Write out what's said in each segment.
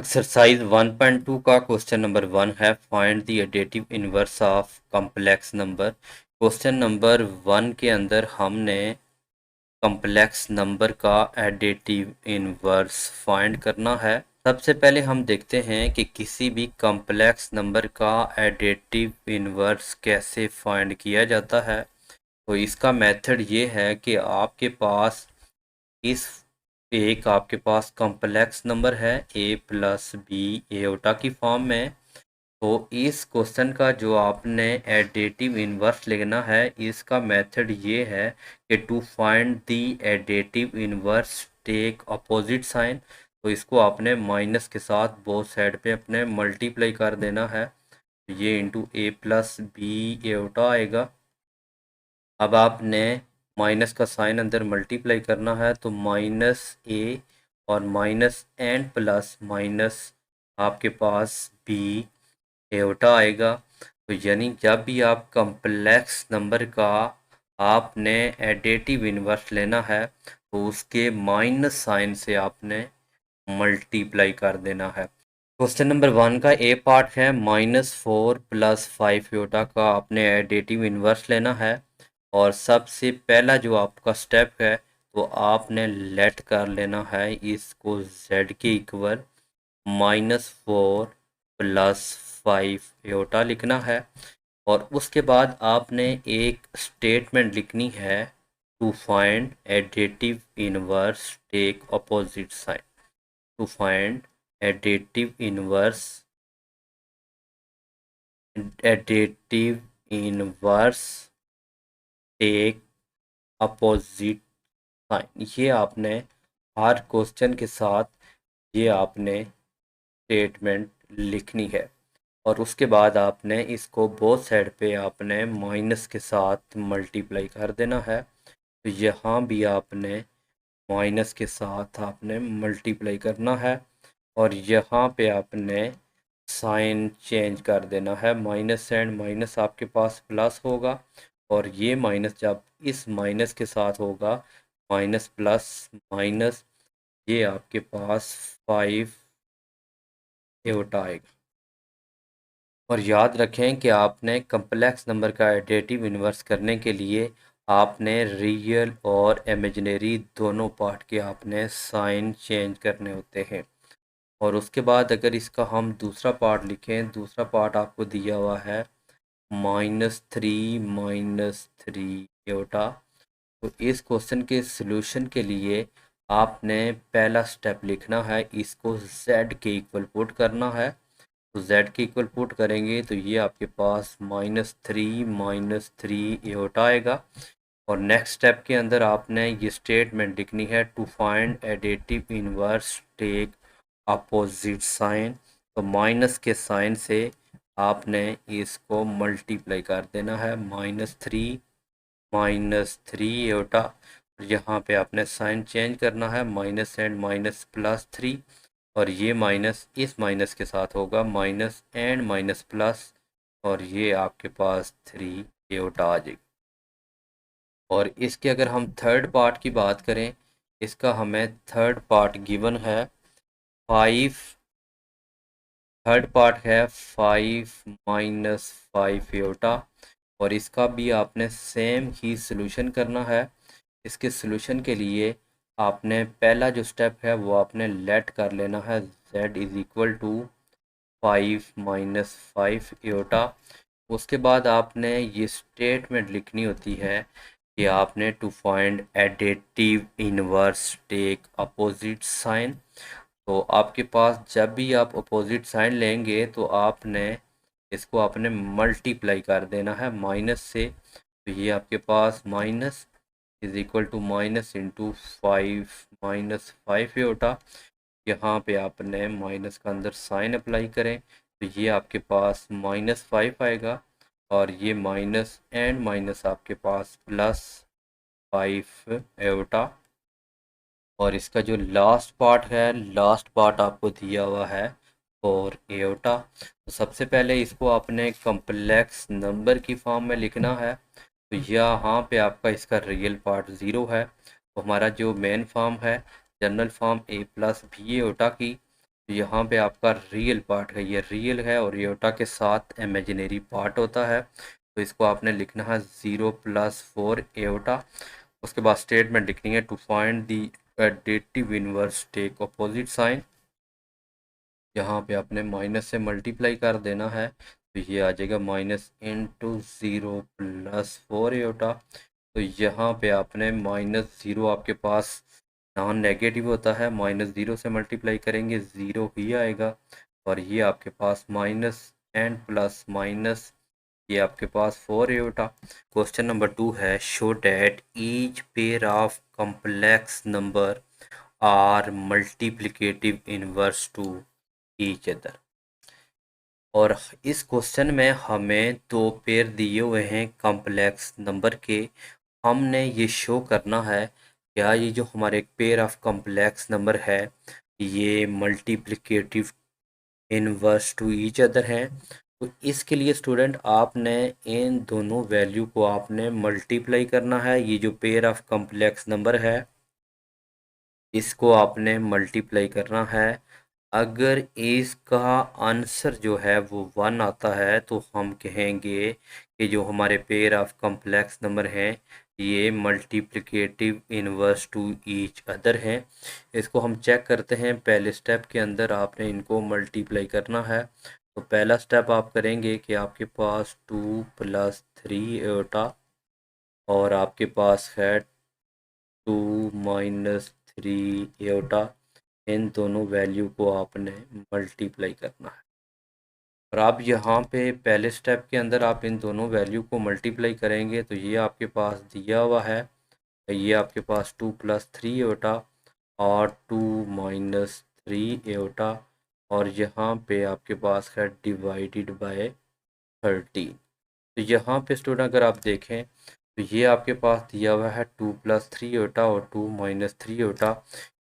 Exercise 1.2 का question number 1 है find the additive inverse of complex number. Question number 1 के अंदर हमने कॉम्प्लेक्स नंबर का एडेटिव इनवर्स फाइंड करना है। सबसे पहले हम देखते हैं कि किसी भी कॉम्प्लेक्स नंबर का एडेटिव इनवर्स कैसे फाइंड किया जाता है। तो इसका मेथड ये है कि इस आपके पास कॉम्प्लेक्स नंबर है a प्लस बी एओटा की फॉर्म में। तो इस क्वेश्चन का जो आपने एडेटिव इनवर्स लेना है, इसका मेथड ये है कि to find the additive inverse take opposite sign. तो इसको आपने माइनस के साथ बोथ साइड पे अपने मल्टीप्लाई कर देना है। ये into a plus B iota आएगा। अब आपने माइनस का साइन अंदर मल्टीप्लाई करना है, तो माइनस ए और माइनस एन प्लस माइनस आपके पास बी एवटा आएगा। तो यानी जब भी आप कॉम्प्लेक्स नंबर का आपने एडेटिव इनवर्स लेना है, तो उसके माइनस साइन से आपने मल्टीप्लाई कर देना है। क्वेश्चन नंबर 1 का ए पार्ट है -4 + 5 योटा का आपने एडेटिव इनवर्स लेना है। और सबसे पहला जो आपका स्टेप है, तो आपने लेट कर लेना है इसको z के इक्वल -4 + 5 योटा लिखना है। और उसके बाद आपने एक स्टेटमेंट लिखनी है to find additive inverse take opposite sign. To find additive inverse take opposite sign. ये आपने हर क्वेश्चन के साथ ये आपने स्टेटमेंट लिखनी है। और उसके बाद आपने इसको बोथ साइड पे आपने माइनस के साथ मल्टीप्लाई कर देना है। तो यहाँ भी आपने माइनस के साथ आपने मल्टीप्लाई करना है। और यहाँ पे आपने साइन चेंज कर देना है, माइनस एंड माइनस आपके पास प्लस होगा। और ये माइनस जब इस माइनस के साथ होगा, माइनस प्लस माइनस, ये आपके पास 5 एवटा आएगा। और याद रखें कि आपने कम्प्लेक्स नंबर का एडेटिव इन्वर्स करने के लिए आपने रियल और इमेजिनरी दोनों पार्ट के आपने साइन चेंज करने होते हैं। और उसके बाद अगर इसका हम दूसरा पार्ट लिखें, दूसरा पार्ट आपको दिया हुआ है -3 एवटा। तो इस क्वेश्चन के सॉल्यूशन के लिए आपने पहला स्टेप लिखना है, इसको z के इक्वल पुट करना है। तो z के इक्वल पुट करेंगे तो ये आपके पास -3 एवटा आएगा। और नेक्स्ट स्टेप के अंदर आपने ये स्टेटमेंट लिखनी है to find additive inverse take opposite sign. तो माइनस के साइन से आपने इसको मल्टीप्लाई कर देना है, -3 एवटा। यहाँ पे आपने साइन चेंज करना है, माइनस एंड माइनस +3। और ये माइनस इस माइनस के साथ होगा, माइनस एंड माइनस प्लस, और ये आपके पास 3 एवटा आ जाएगी। और इसके अगर हम थर्ड पार्ट की बात करें, इसका हमें थर्ड पार्ट गिवन है 5। थर्ड पार्ट है 5 - 5 एवटा। और इसका भी आपने सेम ही सॉल्यूशन करना है। इसके सॉल्यूशन के लिए आपने पहला जो स्टेप है वो आपने लेट कर लेना है z is equal to 5 - 5 iota. उसके बाद आपने ये स्टेटमेंट लिखनी होती है कि आपने to find additive inverse take opposite sign. तो आपके पास जब भी आप अपोजिट साइन लेंगे, तो आपने इसको आपने मल्टीप्लाई कर देना है माइनस से। तो ये आपके पास minus is equal to minus into 5 - 5 होता। यहाँ पे आपने माइनस का अंदर साइन अप्लाई करें, तो ये आपके पास -5 आएगा। और ये माइनस एंड माइनस आपके पास +5 एवटा। और इसका जो लास्ट पार्ट है, लास्ट पार्ट आपको दिया हुआ है 4 एवटा। तो सबसे पहले इसको आपने कम्प्लेक्स नंबर की फॉर्म में लिखना है। तो यहाँ पे आपका इसका रियल पार्ट 0 है। तो हमारा जो मेन फॉर्म है, general form a + b iota की, तो यहाँ पे आपका रियल पार्ट है, ये रियल है और एयोटा के साथ इमेजिनरी पार्ट होता है। तो इसको आपने लिखना है 0+4 एयोटा। उसके बाद स्टेटमेंट लिखनी है to find the additive inverse take opposite sign. यहाँ पे आपने माइनस से मल्टीप्लाई कर देना है, तो ये आ जाएगा -(0+4 एयोटा। तो यहाँ पे आपने -0, आपके पास नॉन नेगेटिव होता है, -0 से मल्टीप्लाई करेंगे 0 ही आएगा। और ये आपके पास माइनस एंड प्लस माइनस, ये आपके पास 4 एयोटा। क्वेश्चन नंबर 2 है show that each pair of complex number are multiplicative inverse to each other. और इस क्वेश्चन में हमें दो पेयर दिए हुए हैं कॉम्प्लेक्स नंबर के। हमने ये शो करना है क्या ये जो हमारे पेयर ऑफ कॉम्प्लेक्स नंबर है ये multiplicative inverse to each other हैं। तो इसके लिए स्टूडेंट आपने इन दोनों वैल्यू को आपने मल्टीप्लाई करना है। ये जो पेयर ऑफ कॉम्प्लेक्स नंबर है इसको आपने मल्टीप्लाई करना है। अगर इसका आंसर जो है वो 1 आता है तो हम कहेंगे कि जो हमारे पेयर ऑफ कॉम्प्लेक्स नंबर हैं ये multiplicative inverse to each other हैं। इसको हम चेक करते हैं। पहले स्टेप के अंदर आपने इनको मल्टीप्लाई करना है। तो पहला स्टेप आप करेंगे कि आपके पास 2+3 एयोटा और आपके पास है 2-3 एयोटा। इन दोनों वैल्यू को आपने मल्टीप्लाई करना है। और आप यहाँ पे पहले स्टेप के अंदर आप इन दोनों वैल्यू को मल्टीप्लाई करेंगे तो ये आपके पास दिया हुआ है, ये आपके पास 2+3 एयोटा और 2-3 एयोटा और यहाँ पे आपके पास है डिवाइडेड बाय 13। तो यहाँ पे स्टूडेंट अगर आप देखें तो ये आपके पास दिया हुआ है 2+3 एयोटा और 2-3 एयोटा।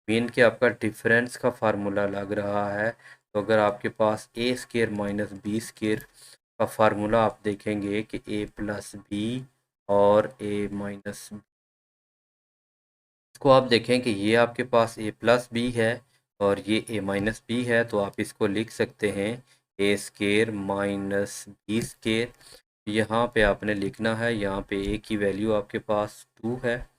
मीन के आपका डिफरेंस का फार्मूला लग रहा है। तो अगर आपके पास A square minus B square का फार्मूला आप देखेंगे कि ए प्लस बी और ए माइनस, इसको आप देखें कि ये आपके पास ए प्लस बी है और ये ए माइनस बी है। तो आप इसको लिख सकते हैं ए स्केयर माइनस बी स्केयर। यहाँ पे आपने लिखना है, यहाँ पे ए की वैल्यू आपके पास 2 है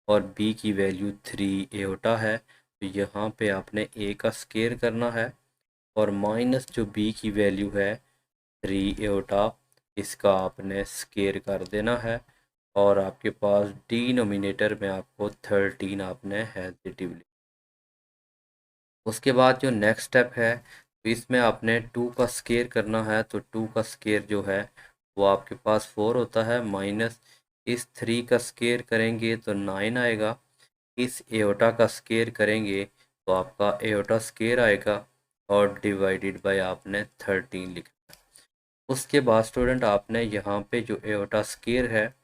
और बी की वैल्यू 3 एयोटा है। तो यहाँ पे आपने ए का स्केयर करना है और माइनस जो बी की वैल्यू है 3 एयोटा, इसका आपने स्केयर कर देना है और आपके पास डिनोमिनेटर में आपको 13 आपने हैजिटिवली। उसके बाद जो नेक्स्ट स्टेप है तो इसमें आपने 2 का स्केयर करना है। तो 2 का स्केयर जो है वो आपके पास 4 होता है, माइनस इस 3 का स्केयर करेंगे तो 9 आएगा। इस एयोटा का स्केयर करेंगे तो आपका एयोटा स्केयर आएगा और डिवाइडेड बाय आपने 13 लिखा। उसके बाद स्टूडेंट आपने यहाँ पे जो एयोटा स्केयर है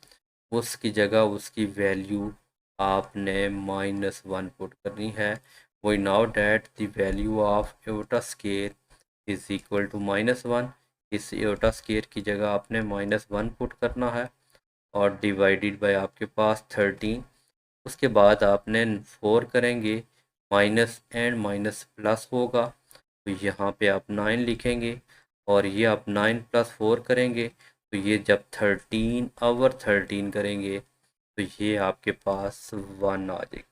उसकी जगह उसकी वैल्यू आपने -1 पुट करनी है। We now that the value of iota square is equal to -1। इस एयोटा स्केयर की जगह आपने -1 पुट करना है और डिवाइडेड बाय आपके पास 13। उसके बाद आपने 4 करेंगे, माइनस एंड माइनस प्लस होगा तो यहाँ पे आप 9 लिखेंगे और ये आप 9+4 करेंगे तो ये जब 13/13 करेंगे तो ये आपके पास 1 आ जाएगा।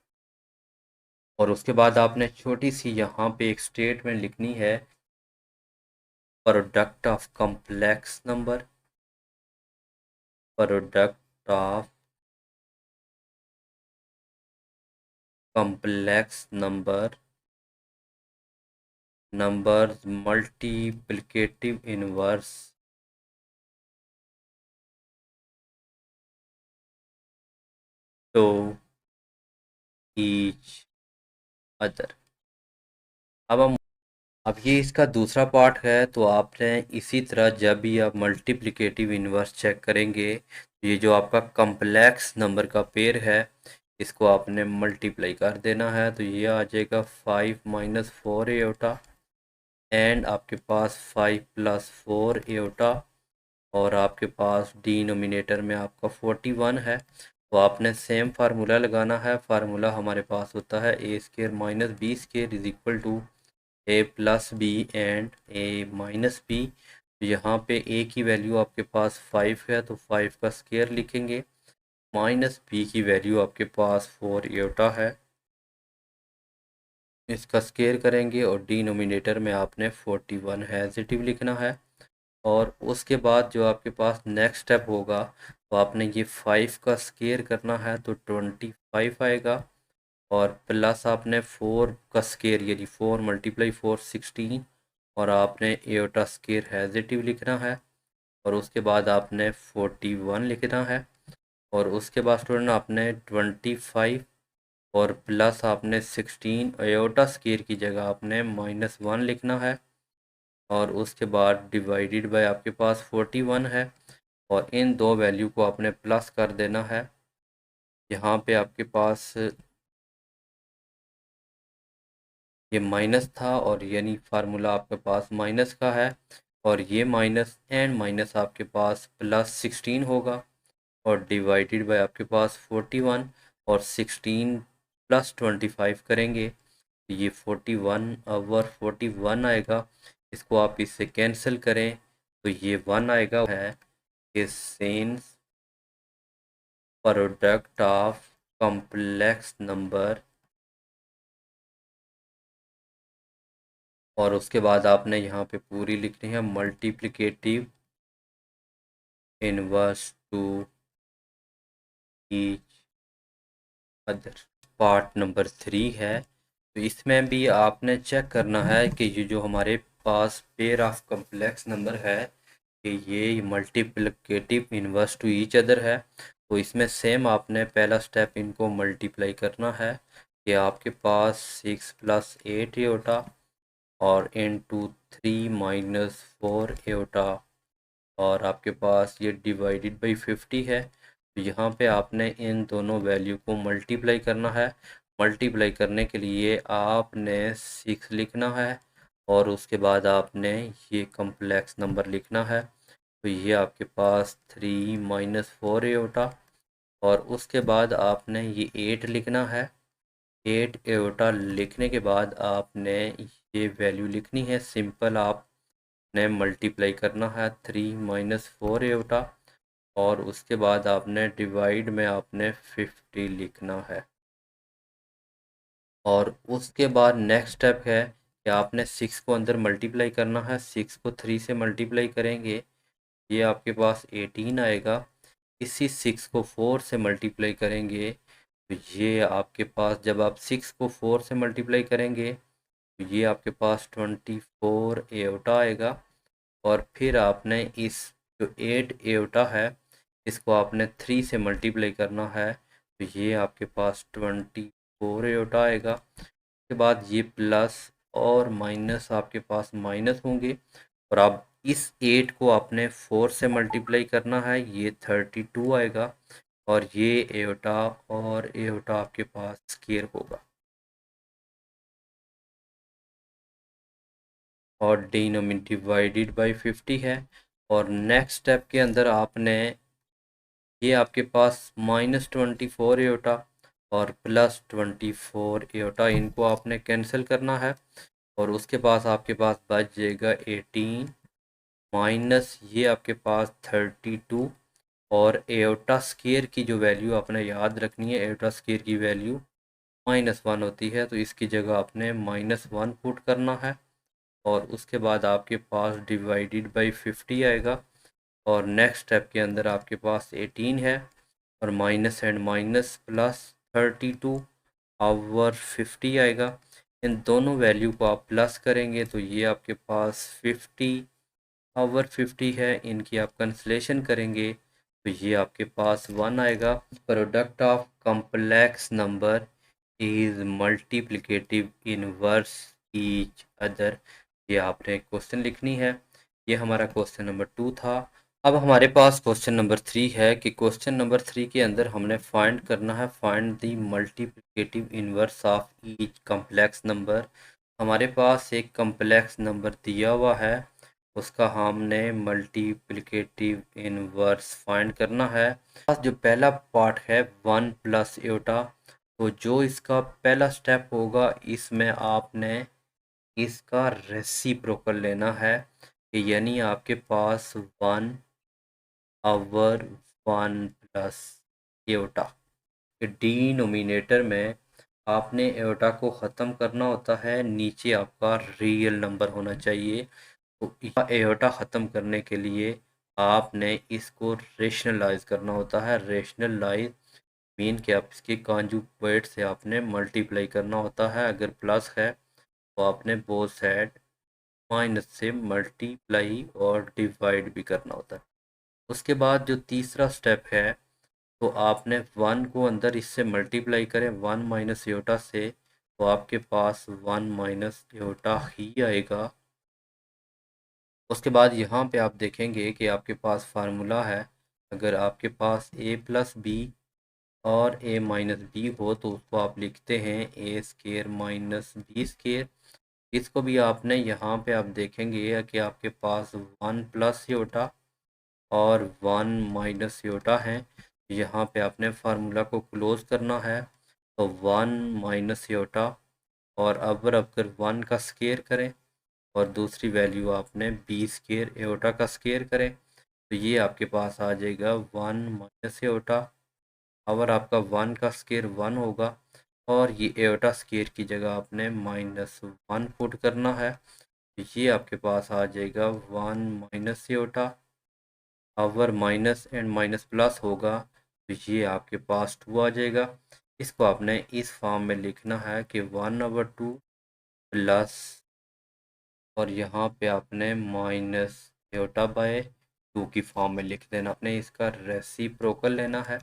और उसके बाद आपने छोटी सी यहाँ पे एक स्टेटमेंट लिखनी है, product of complex number, product of complex number numbers multiplicative inverse to each other. अब ये इसका दूसरा पार्ट है। तो आपने इसी तरह जब भी आप मल्टीप्लिकेटिव इनवर्स चेक करेंगे तो ये जो आपका कॉम्प्लेक्स नंबर का पेयर है इसको आपने मल्टीप्लाई कर देना है। तो ये आ जाएगा 5-4 एयोटा एंड आपके पास 5+4 एयोटा और आपके पास डिनोमिनेटर में आपका 41 है। तो आपने सेम फार्मूला लगाना है। फार्मूला हमारे पास होता है A square minus B square is equal to A plus B and A minus B. यहाँ पे ए की वैल्यू आपके पास 5 है तो 5 का स्क्वायर लिखेंगे, माइनस बी की वैल्यू आपके पास 4 एटा है, इसका स्क्वायर करेंगे और डिनोमिनेटर में आपने 41 हैजिटिव लिखना है। और उसके बाद जो आपके पास नेक्स्ट स्टेप होगा तो आपने ये 5 का स्क्वायर करना है तो 25 आएगा, और प्लस आपने 4 का स्क्वायर यानी 4 मल्टीप्लाई 4 16, और आपने एटा स्क्वायर हैजिटिव लिखना है, और उसके बाद आपने 41 लिखना है, और उसके बाद स्टूडेंट आपने 25 और प्लस आपने 16 एटा स्क्वायर की जगह आपने -1 लिखना है, और उसके बाद डिवाइडेड बाय आपके पास 41 है, और इन दो वैल्यू को आपने प्लस कर देना है। यहाँ पे आपके पास ये माइनस था और यानी फार्मूला आपके पास माइनस का है, और ये माइनस एंड माइनस आपके पास +16 होगा, और डिवाइडेड बाय आपके पास 41, और 16 + 25 करेंगे तो ये 41 और 41 आएगा। इसको आप इससे कैंसिल करें तो ये 1 आएगा, है कि sense product of complex number, और उसके बाद आपने यहाँ पे पूरी लिखनी है multiplicative inverse to each other. Part number 3 है, तो इसमें भी आपने चेक करना है कि ये जो हमारे पास पेयर ऑफ कॉम्प्लेक्स नंबर है कि ये multiplicative inverse to each other है, तो इसमें सेम आपने पहला स्टेप इनको मल्टीप्लाई करना है कि आपके पास 6 + 8 एटा और इनटू 3 - 4 एटा, और आपके पास ये डिवाइडेड बाई 50 है, तो यहाँ पे आपने इन दोनों वैल्यू को मल्टीप्लाई करना है। मल्टीप्लाई करने के लिए आपने 6 लिखना है, और उसके बाद आपने ये कम्प्लेक्स नंबर लिखना है, तो ये आपके पास 3 - 4 एटा, और उसके बाद आपने ये 8 लिखना है। 8 एटा लिखने के बाद आपने ये वैल्यू लिखनी है सिंपल, आपने मल्टीप्लाई करना है 3 - 4 एटा, और उसके बाद आपने डिवाइड में आपने 50 लिखना है। और उसके बाद नेक्स्ट स्टेप है कि आपने 6 को अंदर मल्टीप्लाई करना है, 6 को 3 से मल्टीप्लाई करेंगे ये आपके पास 18 आएगा। इसी 6 को 4 से मल्टीप्लाई करेंगे तो ये आपके पास, जब आप 6 को 4 से मल्टीप्लाई करेंगे तो ये आपके पास 24 एटा आएगा, और फिर आपने इस जो 8 एटा है इसको आपने 3 से मल्टीप्लाई करना है तो ये आपके पास 24 एटा आएगा। उसके बाद ये प्लस और माइनस आपके पास माइनस होंगे, और अब इस 8 को आपने 4 से मल्टीप्लाई करना है, ये 32 आएगा, और ये एटा और एटा आपके पास स्क्वायर होगा, और डिनोमिनेटर डिवाइडेड बाई 50 है। और नेक्स्ट स्टेप के अंदर आपने ये आपके पास -24 एटा और +24 एटा, इनको आपने कैंसिल करना है, और उसके पास आपके पास बच जाएगा 18 माइनस ये आपके पास 32, और एटा स्क्वायर की जो वैल्यू आपने याद रखनी है, एटा स्क्वायर की वैल्यू -1 होती है, तो इसकी जगह आपने -1 पुट करना है, और उसके बाद आपके पास डिवाइडेड बाई 50 आएगा, और नेक्स्ट स्टेप के अंदर आपके पास 18 है, और माइनस एंड माइनस +32 और 50 आएगा। इन दोनों वैल्यू को आप प्लस करेंगे तो ये आपके पास 50 और 50 है, इनकी आप कंसलेशन करेंगे तो ये आपके पास 1 आएगा। Product of complex number is multiplicative inverse each other, ये आपने क्वेश्चन लिखनी है। ये हमारा क्वेश्चन नंबर 2 था। अब हमारे पास क्वेश्चन नंबर 3 है कि क्वेश्चन नंबर 3 के अंदर हमने फाइंड करना है, find the multiplicative inverse of each complex number. हमारे पास एक कॉम्प्लेक्स नंबर दिया हुआ है, उसका हमने मल्टीप्लिकेटिव इनवर्स फाइंड करना है। जो पहला पार्ट है 1 + एटा, तो जो इसका पहला स्टेप होगा इसमें आपने इसका रेसिप्रोकल लेना है, कि यानी आपके पास 1/1 प्लस एयोटा। डिनोमिनेटर में आपने एयोटा को ख़त्म करना होता है, नीचे आपका रियल नंबर होना चाहिए। तो एयोटा ख़त्म करने के लिए आपने इसको रेशनलाइज करना होता है। रेशनलाइज मीन कि आप इसके कॉन्जुगेट से आपने मल्टीप्लाई करना होता है। अगर प्लस है तो आपने बोथ साइड माइनस से मल्टीप्लाई और डिवाइड भी करना होता है। उसके बाद जो तीसरा स्टेप है, तो आपने 1 को अंदर इससे मल्टीप्लाई करें 1 माइनस एयोटा से, तो आपके पास 1 माइनस एयोटा ही आएगा। उसके बाद यहाँ पे आप देखेंगे कि आपके पास फार्मूला है। अगर आपके पास ए प्लस बी और ए माइनस बी हो तो उसको आप लिखते हैं ए स्केयर माइनस बी स्केयर। इसको भी आपने यहाँ पे आप देखेंगे कि आपके पास 1 प्लस एयोटा और 1 माइनस एयोटा है। यहाँ पे आपने फार्मूला को क्लोज करना है, तो 1 माइनस एयोटा और अगर 1 का स्केयर करें और दूसरी वैल्यू आपने बी स्केयर एयोटा का स्केयर करें, तो ये आपके पास आ जाएगा 1 माइनस एयोटा। और आपका 1 का स्केयर 1 होगा और ये एयोटा स्केयर की जगह आपने -1 पुट करना है, तो ये आपके पास आ जाएगा 1 minus aorta. Our minus and minus plus होगा तो ये आपके पास 2 आ जाएगा। इसको आपने इस फॉर्म में लिखना है कि 1/2 प्लस और यहाँ पे आपने माइनस एयोटा बाय 2 की फॉर्म में लिख देना। आपने इसका रेसिप्रोकल लेना है।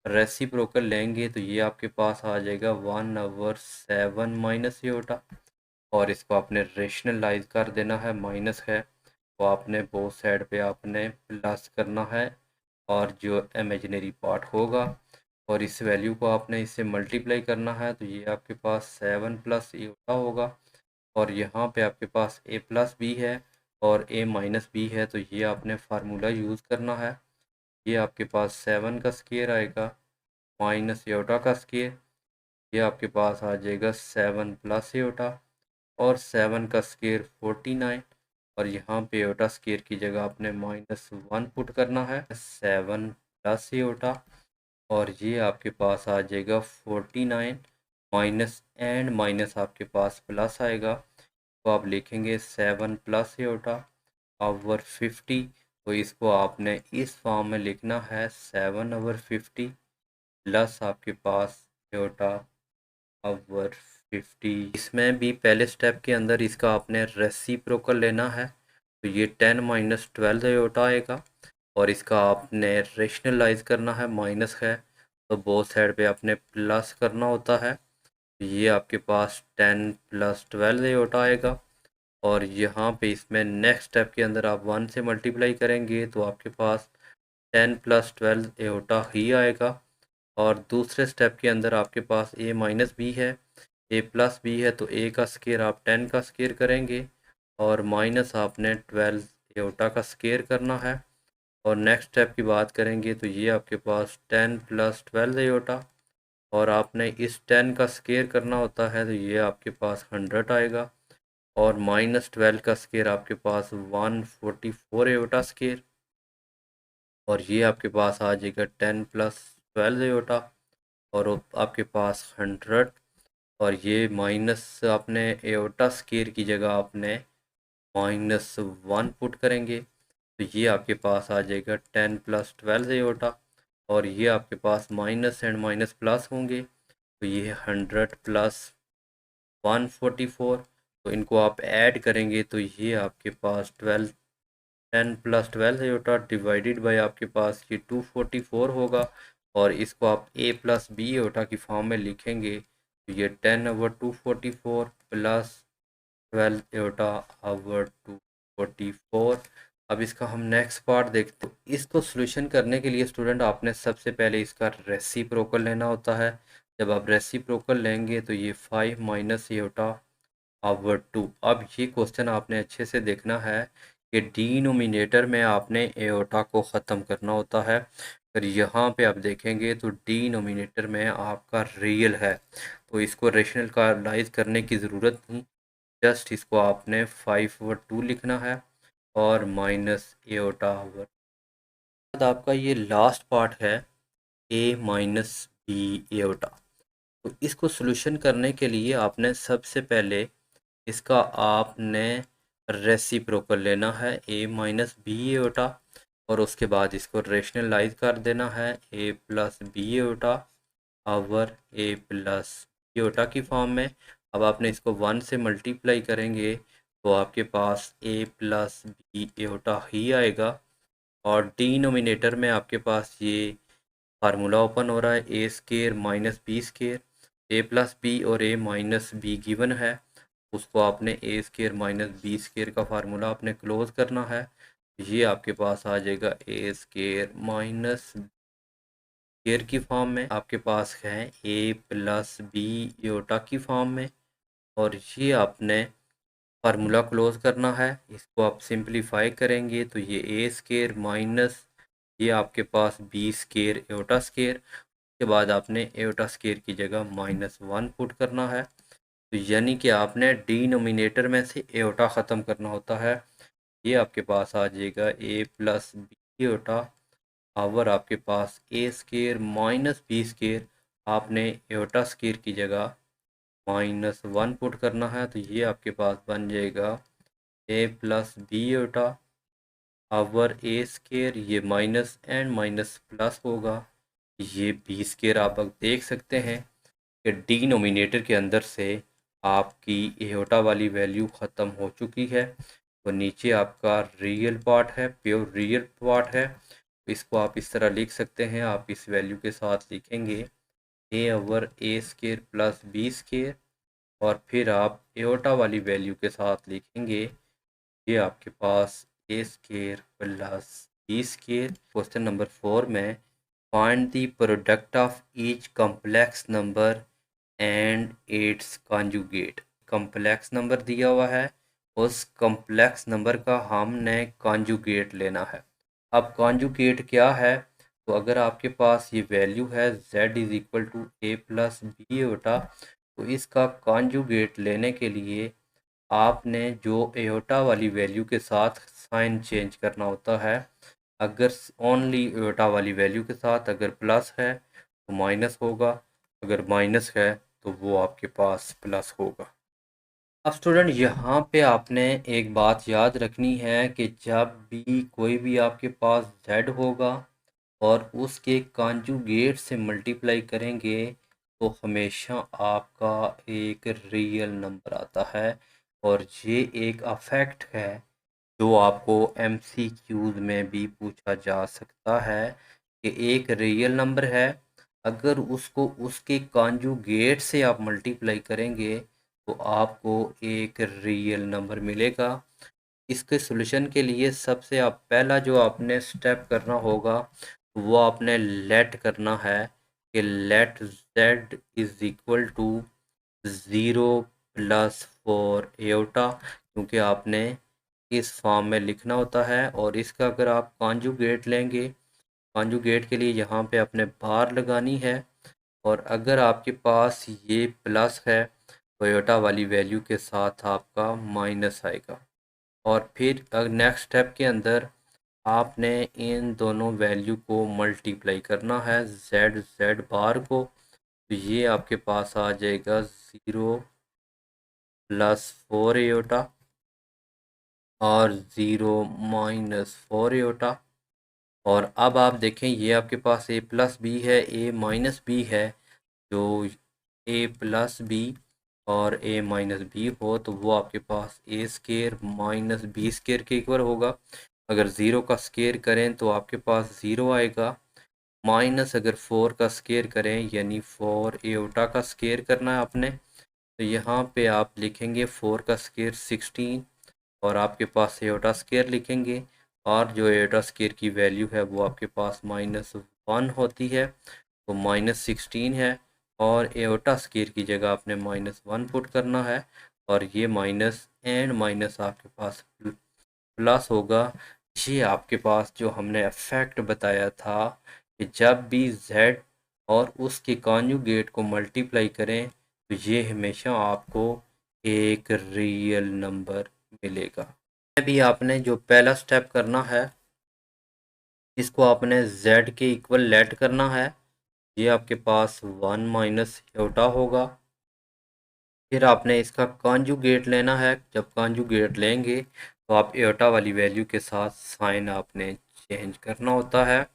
रेसिप्रोकल लेंगे तो ये आपके पास आ जाएगा 1/7 माइनस एयोटा और इसको आपने रेशनलाइज कर देना है। माइनस है तो आपने बोथ साइड पे आपने प्लस करना है और जो इमेजिनरी पार्ट होगा और इस वैल्यू को आपने इससे मल्टीप्लाई करना है, तो ये आपके पास 7 प्लस एयोटा होगा। और यहाँ पे आपके पास ए प्लस बी है और ए माइनस बी है, तो ये आपने फार्मूला यूज़ करना है। ये आपके पास 7 का स्केयर आएगा माइनस एयोटा का स्केयर, ये आपके पास आ जाएगा 7 प्लस एयोटा और 7 का स्केयर 49 और यहाँ पे एयोटा स्केयर की जगह आपने -1 पुट करना है। 7 प्लस एयोटा और ये आपके पास आ जाएगा 49 माइनस एंड माइनस आपके पास प्लस आएगा, तो आप लिखेंगे 7 प्लस एयोटा ओवर 50। तो इसको आपने इस फॉर्म में लिखना है 7/50 प्लस आपके पास एयोटा ओवर 50। इसमें भी पहले स्टेप के अंदर इसका आपने रेसिप्रोकल लेना है, तो ये 10 माइनस 12 एयोटा आएगा और इसका आपने रेशनलाइज करना है। माइनस है तो बोथ साइड पे आपने प्लस करना होता है, तो ये आपके पास 10 प्लस 12 एयोटा आएगा और यहाँ पे इसमें नेक्स्ट स्टेप के अंदर आप 1 से मल्टीप्लाई करेंगे तो आपके पास 10 प्लस 12 एयोटा ही आएगा। और दूसरे स्टेप के अंदर आपके पास ए माइनस बी है, ए प्लस बी है, तो ए का स्केयर आप 10 का स्केयर करेंगे और माइनस आपने 12 एयोटा का स्केयर करना है। और नेक्स्ट स्टेप की बात करेंगे तो ये आपके पास 10 प्लस 12 एयोटा और आपने इस 10 का स्केयर करना होता है, तो ये आपके पास 100 आएगा और -12 का स्केयर आपके पास 144 एयोटा स्केयर और ये आपके पास आ जाएगा 10 प्लस 12 एयोटा और आपके पास 100 और ये माइनस आपने एयोटा स्केयर की जगह आपने -1 पुट करेंगे, तो ये आपके पास आ जाएगा 10 प्लस 12 एयोटा और ये आपके पास माइनस एंड माइनस प्लस होंगे, तो ये 100 प्लस 144, तो इनको आप ऐड करेंगे तो ये आपके पास 10 प्लस 12 एयोटा डिवाइडेड बाय आपके पास ये 244 होगा और इसको आप ए प्लस बी एयोटा की फॉर्म में लिखेंगे, तो ये 10/244 प्लस 12 एयोटा ओवर 244। अब इसका हम नेक्स्ट पार्ट देखते हैं। इसको सोल्यूशन करने के लिए स्टूडेंट आपने सबसे पहले इसका रेसिप्रोकल लेना होता है। जब आप रेसिप्रोकल लेंगे तो ये 5 माइनस एयोटा ओवर 2। अब ये क्वेश्चन आपने अच्छे से देखना है कि डिनोमिनेटर में आपने एयोटा को ख़त्म करना होता है। फिर यहाँ पे आप देखेंगे तो डिनोमिनेटर में आपका रियल है, तो इसको रेशनलाइज करने की ज़रूरत नहीं। जस्ट इसको आपने 5/2 लिखना है और माइनस एओटा ओवर। बाद आपका ये लास्ट पार्ट है ए माइनस बी एओटा। तो इसको सोल्यूशन करने के लिए आपने सबसे पहले इसका आपने रेसिप्रोकल लेना है ए माइनस बी एओटा, और उसके बाद इसको रेशनलाइज कर देना है A plus B iota or A plus iota की फॉर्म में। अब आपने इसको 1 से मल्टीप्लाई करेंगे तो आपके पास ए प्लस बी एओटा ही आएगा, और डिनोमिनेटर में आपके पास ये फार्मूला ओपन हो रहा है A square minus B square. A plus B और ए माइनस बी गिवन है, उसको आपने ए स्केयर माइनस बी स्केयर का फार्मूला आपने क्लोज करना है। ये आपके पास आ जाएगा ए स्केयर माइनस स्केयर की फॉर्म में, आपके पास है ए प्लस बी योटा की फॉर्म में, और ये आपने फार्मूला क्लोज करना है। इसको आप सिंप्लीफाई करेंगे तो ये ए स्केयर माइनस ये आपके पास बी स्केयर एओटा स्केयर, के बाद आपने एओटा स्केयर की जगह -1 पुट करना है। तो यानी कि आपने डिनोमिनेटर में से एओटा ख़त्म करना होता है। ये आपके पास आ जाएगा A plus B iota our आपके पास A square minus B square, आपने एओटा स्केयर की जगह -1 पुट करना है। तो ये आपके पास बन जाएगा A plus B iota or A square, ये माइनस एंड माइनस प्लस होगा, ये बी स्केयर। आप अब देख सकते हैं कि डिनोमिनेटर के अंदर से आपकी एओटा वाली वैल्यू ख़त्म हो चुकी है। तो नीचे आपका रियल पार्ट है, प्योर रियल पार्ट है। इसको आप इस तरह लिख सकते हैं, आप इस वैल्यू के साथ लिखेंगे ए ओवर ए स्केयर प्लस बी स्केयर, और फिर आप एओटा वाली वैल्यू के साथ लिखेंगे ये आपके पास A square plus B square. Question number 4 में find the product of each complex number and its conjugate. Complex number दिया हुआ है, उस कॉम्प्लेक्स नंबर का हमने कॉन्जुगेट लेना है। अब कॉन्जुगेट क्या है, तो अगर आपके पास ये वैल्यू है z is equal to A plus B iota, तो इसका कॉन्जुगेट लेने के लिए आपने जो एओटा वाली वैल्यू के साथ साइन चेंज करना होता है। अगर ओनली एओटा वाली वैल्यू के साथ अगर प्लस है तो माइनस होगा, अगर माइनस है तो वो आपके पास प्लस होगा। अब स्टूडेंट यहाँ पे आपने एक बात याद रखनी है कि जब भी कोई भी आपके पास z होगा और उसके कॉन्जुगेट से मल्टीप्लाई करेंगे तो हमेशा आपका एक रियल नंबर आता है, और ये एक अफेक्ट है जो आपको MCQs में भी पूछा जा सकता है कि एक रियल नंबर है, अगर उसको उसके कॉन्जुगेट से आप मल्टीप्लाई करेंगे तो आपको एक रियल नंबर मिलेगा। इसके सॉल्यूशन के लिए सबसे आप पहला जो आपने स्टेप करना होगा वो आपने लेट करना है कि let z is equal to 0 plus 4 iota, क्योंकि आपने इस फॉर्म में लिखना होता है। और इसका अगर आप कॉन्जुगेट लेंगे, कॉन्जुगेट के लिए यहाँ पे आपने बार लगानी है, और अगर आपके पास ये प्लस है तो एओटा वाली वैल्यू के साथ आपका माइनस आएगा। और फिर नेक्स्ट स्टेप के अंदर आपने इन दोनों वैल्यू को मल्टीप्लाई करना है z बार को, तो ये आपके पास आ जाएगा 0 प्लस 4 एओटा और 0 माइनस 4 एओटा। और अब आप देखें ये आपके पास ए प्लस बी है, ए माइनस बी है, जो ए प्लस बी और ए माइनस बी हो तो वो आपके पास A square minus B square के इक्वल होगा। अगर 0 का स्केयर करें तो आपके पास 0 आएगा, माइनस अगर 4 का स्केयर करें यानी 4 एओटा का स्केयर करना है आपने, तो यहाँ पे आप लिखेंगे 4 का स्केयर 16, और आपके पास एओटा स्केयर लिखेंगे, और जो एओटा स्केयर की वैल्यू है वो आपके पास -1 होती है, तो -16 है, और एओटा स्केयर की जगह आपने -1 पुट करना है, और ये माइनस एंड माइनस आपके पास प्लस होगा। ये आपके पास जो हमने इफेक्ट बताया था कि जब भी z और उसके कॉन्जुगेट को मल्टीप्लाई करें तो ये हमेशा आपको एक रियल नंबर मिलेगा। अभी आपने जो पहला स्टेप करना है, इसको आपने z के इक्वल लेट करना है। ये आपके पास 1 माइनस एटा होगा। फिर आपने इसका कॉन्जुगेट लेना है। जब कॉन्जुगेट लेंगे तो आप एटा वाली वैल्यू के साथ साइन आपने चेंज करना होता है।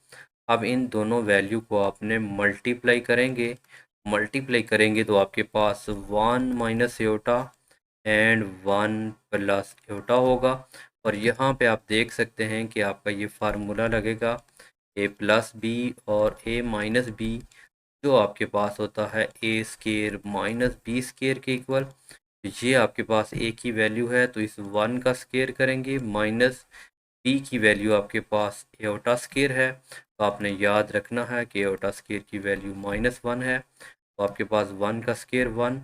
अब इन दोनों वैल्यू को आपने मल्टीप्लाई करेंगे तो आपके पास 1 minus Etah and 1 plus iota होगा। और यहाँ पे आप देख सकते हैं कि आपका ये फार्मूला लगेगा ए प्लस बी और ए माइनस बी, जो आपके पास होता है A square minus B square के इक्वल। तो ये आपके पास ए की वैल्यू है तो इस 1 का स्केयर करेंगे, माइनस बी की वैल्यू आपके पास एटा स्केयर है तो आपने याद रखना है कि एटा स्केयर की वैल्यू -1 है। तो आपके पास 1 का स्केयर 1,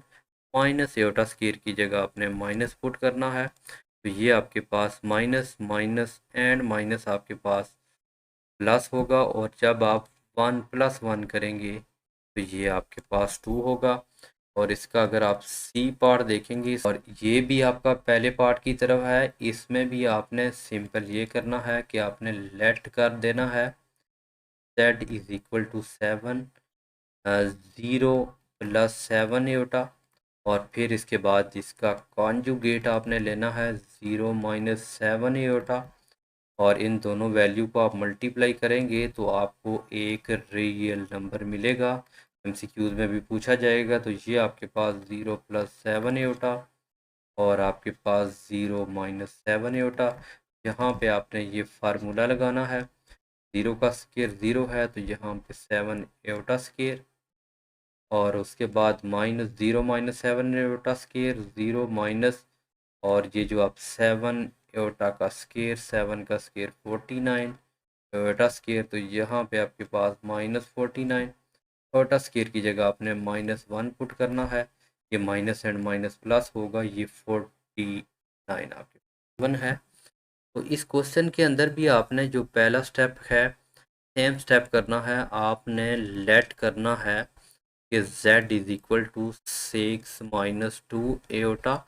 माइनस एटा स्केयर की जगह आपने माइनस पुट करना है। तो ये आपके पास माइनस माइनस एंड माइनस आपके पास प्लस होगा, और जब आप 1 प्लस 1 करेंगे तो ये आपके पास 2 होगा। और इसका अगर आप सी पार्ट देखेंगे, और ये भी आपका पहले पार्ट की तरफ है, इसमें भी आपने सिंपल ये करना है कि आपने लेट कर देना है z is equal to 7, 0 plus 7 iota. और फिर इसके बाद इसका कॉन्जुगेट आपने लेना है 0 माइनस 7 एटा, और इन दोनों वैल्यू को आप मल्टीप्लाई करेंगे तो आपको एक रियल नंबर मिलेगा। एमसीक्यूज में भी पूछा जाएगा। तो ये आपके पास 0 प्लस 7 एटा और आपके पास 0 माइनस 7 एटा। यहाँ पे आपने ये फार्मूला लगाना है। 0 का स्केयर 0 है तो यहाँ पे 7 एटा स्केयर, और उसके बाद -0 माइनस 7 एटा स्केयर 0 माइनस, और ये जो आप 7 एटा का स्केयर, 7 का स्केयर 49 एटा स्केयर, तो यहाँ पे आपके पास -49 एटा स्केयर की जगह आपने -1 पुट करना है। ये माइनस एंड माइनस प्लस होगा, ये 49 आपके 1 है। तो इस क्वेश्चन के अंदर भी आपने जो पहला स्टेप है, सेम स्टेप करना है। आपने लेट करना है कि z is equal to 6 minus 2 iota.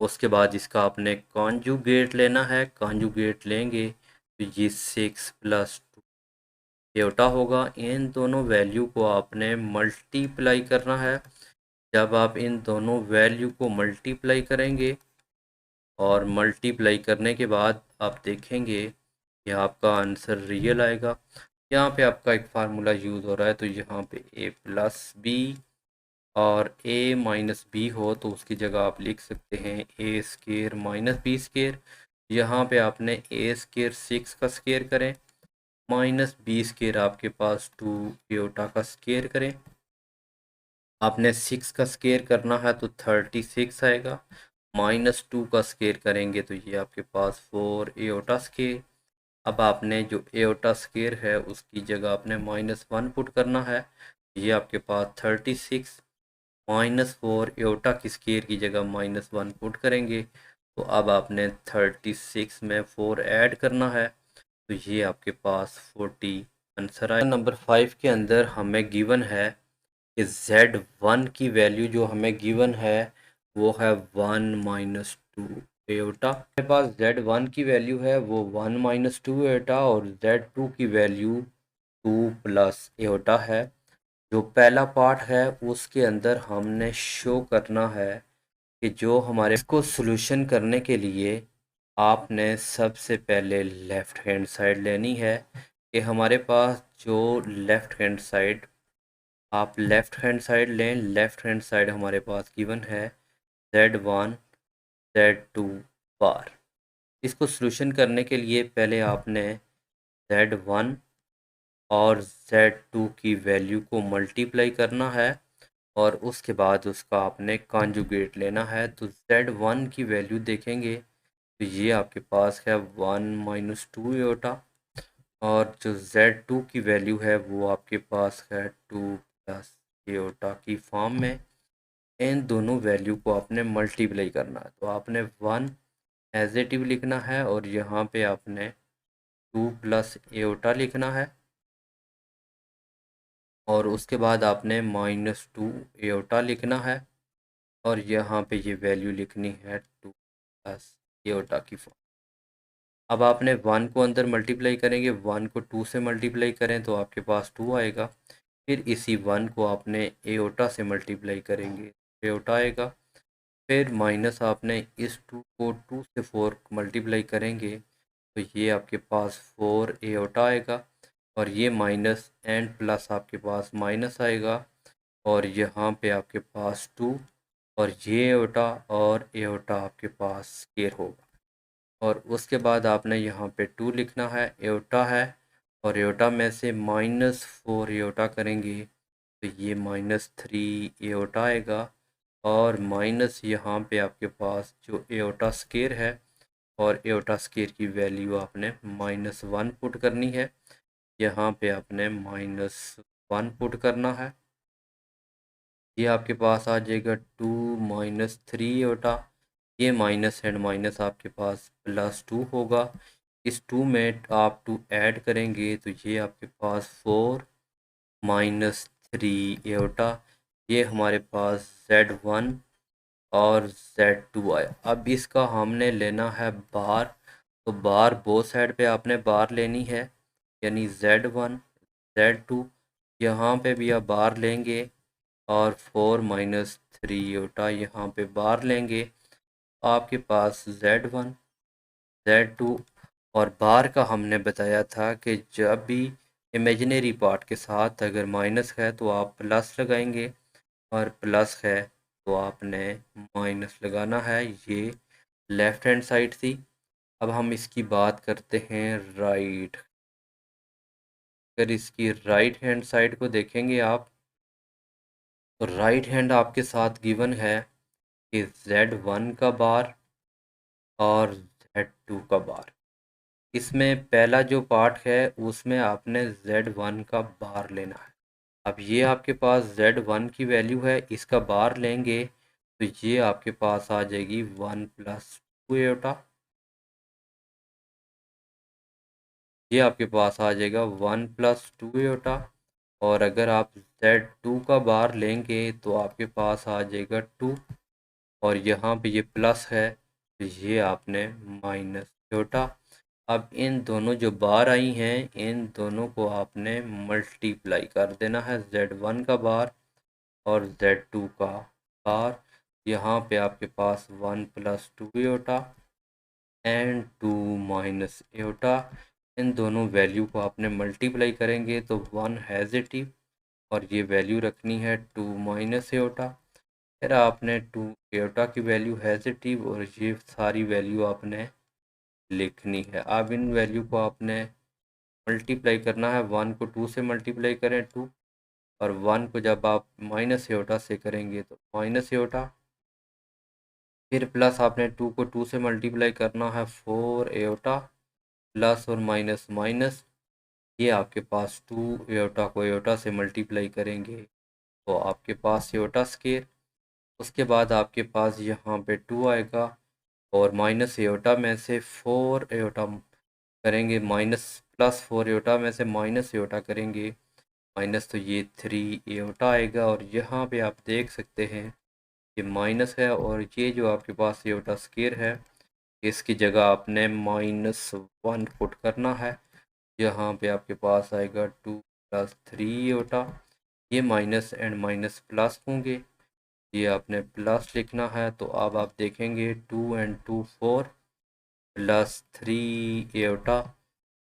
उसके बाद इसका आपने कॉन्जुगेट लेना है। कॉन्जुगेट लेंगे तो ये 6 प्लस 2 एटा होगा। इन दोनों वैल्यू को आपने मल्टीप्लाई करना है। जब आप इन दोनों वैल्यू को मल्टीप्लाई करेंगे और मल्टीप्लाई करने के बाद आप देखेंगे कि आपका आंसर रियल आएगा। यहाँ पे आपका एक फार्मूला यूज़ हो रहा है तो यहाँ पे ए प्लस बी और ए माइनस बी हो तो उसकी जगह आप लिख सकते हैं ए स्केयर माइनस बी स्केयर। यहाँ पे आपने ए स्केयर 6 का स्केयर करें, माइनस बी स्केयर आपके पास 2 एटा का स्केयर करें। आपने 6 का स्केयर करना है तो 36 आएगा, -2 का स्केयर करेंगे तो ये आपके पास 4 एटा स्केयर। अब आपने जो एटा स्केयर है उसकी जगह आपने -1 पुट करना है। ये आपके पास 36, -4 एटा की स्केयर की जगह -1 पुट करेंगे तो अब आपने 36 में 4 ऐड करना है तो ये आपके पास 40 आंसर आए। नंबर 5 के अंदर हमें गिवन है कि Z1 की वैल्यू जो हमें गिवन है वो है 1 माइनस 2 एटा। हमारे पास Z1 की वैल्यू है वो 1 माइनस 2 एटा, और Z2 की वैल्यू 2 प्लस एटा है। जो पहला पार्ट है उसके अंदर हमने शो करना है कि जो हमारे इसको सॉल्यूशन करने के लिए आपने सबसे पहले लेफ़्ट हैंड साइड लेनी है। कि हमारे पास जो लेफ़्ट हैंड साइड, आप लेफ़्ट हैंड साइड लें। लेफ़्ट हैंड साइड हमारे पास गिवन है Z1 Z2 बार। इसको सॉल्यूशन करने के लिए पहले आपने Z1 और Z2 की वैल्यू को मल्टीप्लाई करना है और उसके बाद उसका आपने कॉन्जुगेट लेना है। तो Z1 की वैल्यू देखेंगे तो ये आपके पास है 1 माइनस 2 एटा, और जो Z2 की वैल्यू है वो आपके पास है 2 प्लस एटा की फॉर्म में। इन दोनों वैल्यू को आपने मल्टीप्लाई करना है तो आपने 1 एज इट इज लिखना है और यहाँ पे आपने 2 प्लस एटा लिखना है, और उसके बाद आपने -2 एटा लिखना है। और यहाँ पे ये वैल्यू लिखनी है 2 प्लस एओटा की फॉर्म। अब आपने 1 को अंदर मल्टीप्लाई करेंगे, 1 को 2 से मल्टीप्लाई करें तो आपके पास 2 आएगा। फिर इसी 1 को आपने एओटा से मल्टीप्लाई करेंगे, एओटा आएगा। फिर माइनस आपने इस 2 को 2 से 4 मल्टीप्लाई करेंगे तो ये आपके पास 4 एओटा आएगा। और ये माइनस एंड प्लस आपके पास माइनस आएगा और यहाँ पे आपके पास 2 और ये एओटा और एओटा आपके पास स्केयर होगा। और उसके बाद आपने यहाँ पे 2 लिखना है, एओटा है और एओटा में से -4 एओटा करेंगे तो ये -3 एओटा आएगा। और माइनस यहाँ पे आपके पास जो एओटा स्केयर है और एओटा स्केयर की वैल्यू आपने -1 पुट करनी है। यहाँ पे आपने -1 पुट करना है। ये आपके पास आ जाएगा 2 -3 एओटा। ये माइनस एंड माइनस आपके पास +2 होगा। इस 2 में आप 2 ऐड करेंगे तो ये आपके पास 4 -3 एओटा। ये हमारे पास Z1 और Z2 आया। अब इसका हमने लेना है बार, तो बार बोथ साइड पे आपने बार लेनी है, यानी Z1 Z2 यहाँ पे भी आप बार लेंगे और 4 -3 एओटा यहाँ पे बार लेंगे। आपके पास Z1 Z2 और बार का हमने बताया था कि जब भी इमेजिनरी पार्ट के साथ अगर माइनस है तो आप प्लस लगाएंगे और प्लस है तो आपने माइनस लगाना है। ये लेफ़्ट हैंड साइड थी। अब हम इसकी बात करते हैं राइट। अगर इसकी राइट हैंड साइड को देखेंगे आप तो राइट हैंड आपके साथ गिवन है कि Z1 का बार और Z2 का बार। इसमें पहला जो पार्ट है उसमें आपने Z1 का बार लेना है। अब ये आपके पास Z1 की वैल्यू है, इसका बार लेंगे तो ये आपके पास आ जाएगी 1 + 2 एओटा। ये आपके पास आ जाएगा 1 + 2 एओटा। और अगर आप Z2 का बार लेंगे तो आपके पास आ जाएगा 2 और यहाँ पे ये प्लस है तो ये आपने माइनस एओटा। अब इन दोनों जो बार आई हैं इन दोनों को आपने मल्टीप्लाई कर देना है, Z1 का बार और Z2 का बार। यहाँ पे आपके पास 1 + 2 एओटा एंड 2 - एओटा। इन दोनों वैल्यू को आपने मल्टीप्लाई करेंगे तो 1 हैज़ेटिव और ये वैल्यू रखनी है 2 - एओटा। फिर आपने 2 एओटा की वैल्यू हैज़ेटिव और ये सारी वैल्यू आपने लिखनी है। अब इन वैल्यू को आपने मल्टीप्लाई करना है, 1 को 2 से मल्टीप्लाई करें 2 और 1 को जब आप माइनस एओटा से करेंगे तो माइनस एओटा। फिर प्लस आपने 2 को 2 से मल्टीप्लाई करना है 4 एओटा प्लस और माइनस माइनस। ये आपके पास 2 एओटा को एओटा से मल्टीप्लाई करेंगे तो आपके पास एओटा स्केयर। उसके बाद आपके पास यहाँ पे 2 आएगा और माइनस एओटा में से 4 एओटा करेंगे, माइनस +4 एओटा में से माइनस एओटा करेंगे माइनस, तो ये 3 एओटा आएगा। और यहाँ पे आप देख सकते हैं ये माइनस है और ये जो आपके पास एओटा स्केयर है इसकी जगह आपने -1 पुट करना है। यहाँ पे आपके पास आएगा 2 + 3 एओटा। ये माइनस एंड माइनस प्लस होंगे, ये आपने प्लस लिखना है। तो अब आप देखेंगे 2 एंड 2 4 +3 एओटा।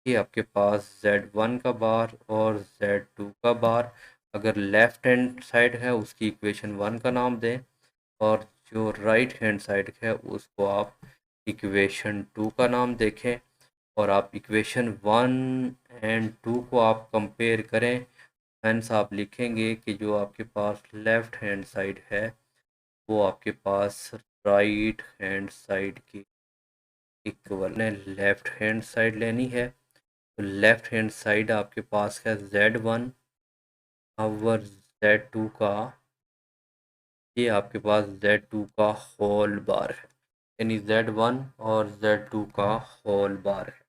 ये आपके पास Z1 का बार और Z2 का बार। अगर लेफ़्ट हैंड साइड है उसकी इक्वेशन 1 का नाम दें और जो राइट हैंड साइड है उसको आप इक्वेशन 2 का नाम देखें। और आप इक्वेशन 1 एंड 2 को आप कंपेयर करें, हेंस आप लिखेंगे कि जो आपके पास लेफ़्ट हैंड साइड है वो आपके पास राइट हैंड साइड की इक्वल है। लेफ़्ट हैंड साइड लेनी है तो लेफ़्ट हैंड साइड आपके पास है Z1 और Z2 का, ये आपके पास Z2 का होल बार है, यानी Z1 और Z2 का होल बार है।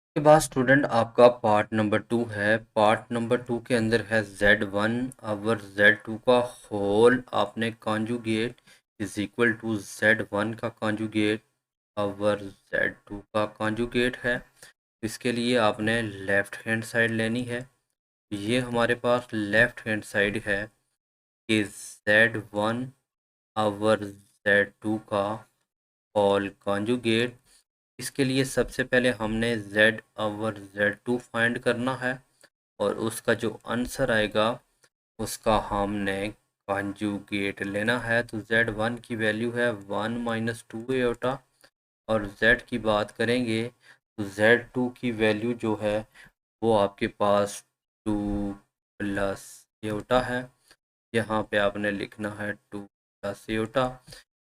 उसके बाद स्टूडेंट आपका पार्ट नंबर 2 है। पार्ट नंबर 2 के अंदर है Z1 और Z2 का होल आपने conjugate is equal to Z1 का कॉन्जुगेट और Z2 का कॉन्जुगेट है। इसके लिए आपने लेफ़्ट हैंड साइड लेनी है। ये हमारे पास लेफ़्ट हैंड साइड है कि Z1 और Z2 का होल कॉन्जुगेट। इसके लिए सबसे पहले हमने Z और Z2 फाइंड करना है और उसका जो आंसर आएगा उसका हमने कॉन्जुगेट लेना है। तो Z1 की वैल्यू है 1 माइनस 2 एटा और Z की बात करेंगे तो Z2 की वैल्यू जो है वो आपके पास 2 प्लस एटा है। यहाँ पे आपने लिखना है 2 प्लस एटा।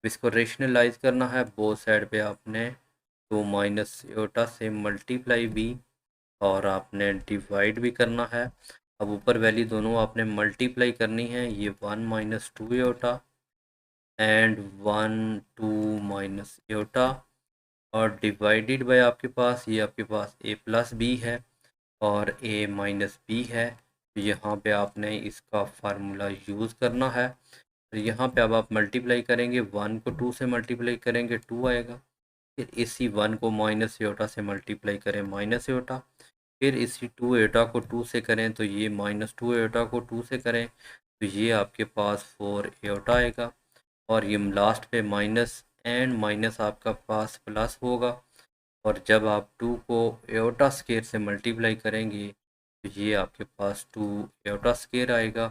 इसको रेशनलाइज करना है, बोथ साइड पे आपने 2 माइनस एटा से मल्टीप्लाई भी और आपने डिवाइड भी करना है। अब ऊपर वैल्यू दोनों आपने मल्टीप्लाई करनी है, ये 1 माइनस 2 एटा एंड 1 2 माइनस एटा और डिवाइडेड बाय आपके पास ये आपके पास a प्लस बी है और a माइनस बी है। तो यहाँ पे आपने इसका फार्मूला यूज़ करना है। तो यहाँ पे अब आप मल्टीप्लाई करेंगे, 1 को 2 से मल्टीप्लाई करेंगे 2 आएगा, फिर इसी 1 को माइनस एटा से मल्टीप्लाई करें माइनस एटा, फिर इसी 2 एटा को 2 से करें तो ये माइनस 2 एटा को 2 से करें तो ये आपके पास 4 एटा आएगा और ये लास्ट पे माइनस एंड माइनस आपका पास प्लस होगा और जब आप 2 को एटा स्केयर से मल्टीप्लाई करेंगे तो ये आपके पास 2 एटा स्केयर आएगा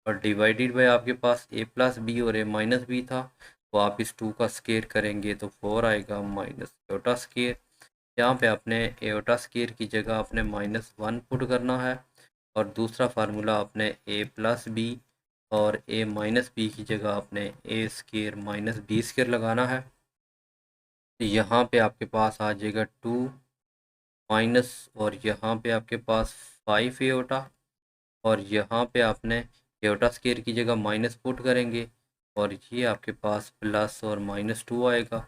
और डिवाइडेड बाय आपके पास a प्लस बी और a माइनस बी था, तो आप इस 2 का स्केयर करेंगे तो 4 आएगा माइनस एटा स्केयर। यहाँ पे आपने एटा स्केयर की जगह आपने -1 पुट करना है और दूसरा फार्मूला आपने a प्लस बी और a माइनस बी की जगह आपने a square minus B square लगाना है। तो यहाँ पे आपके पास आ जाएगा 2 माइनस और यहाँ पे आपके पास 5 एटा और यहाँ पे आपने एटा स्केयर की जगह माइनस पुट करेंगे और ये आपके पास प्लस और -2 आएगा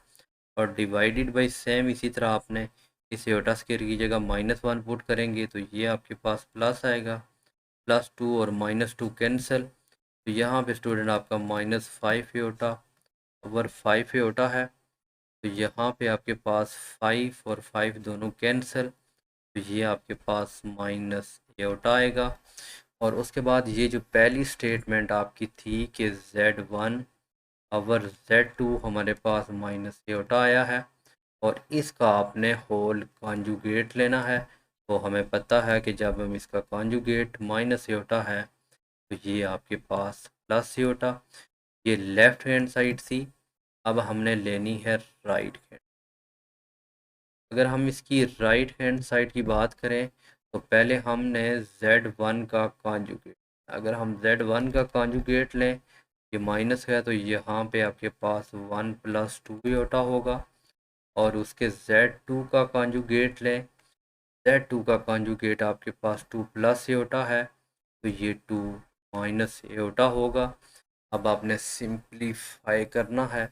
और डिवाइडेड बाई सेम इसी तरह आपने इस एटा स्केयर की जगह -1 पुट करेंगे तो ये आपके पास प्लस आएगा, +2 और -2 कैंसिल। तो यहाँ पे स्टूडेंट आपका -5 एटा ओवर 5 एटा है। तो यहाँ पे आपके पास 5 और 5 दोनों कैंसिल तो ये आपके पास माइनस एटा आएगा और उसके बाद ये जो पहली स्टेटमेंट आपकी थी कि Z1 और Z2 हमारे पास माइनस एटा आया है और इसका आपने होल कॉन्जुगेट लेना है। तो हमें पता है कि जब हम इसका कॉन्जुगेट माइनस एटा है तो ये आपके पास प्लस एटा। ये लेफ़्ट हैंड साइड थी, अब हमने लेनी है राइट हैंड। अगर हम इसकी राइट हैंड साइड की बात करें तो पहले हमने Z1 का कॉन्जुगेट, अगर हम Z1 का कॉन्जुगेट लें, ये माइनस है तो यहाँ पे आपके पास 1 प्लस 2 एटा होगा और उसके Z2 का कॉन्जुगेट लें, Z2 का कॉन्जुगेट आपके पास 2 प्लस एटा है तो ये 2 माइनस एटा होगा। अब आपने सिंप्लीफाई करना है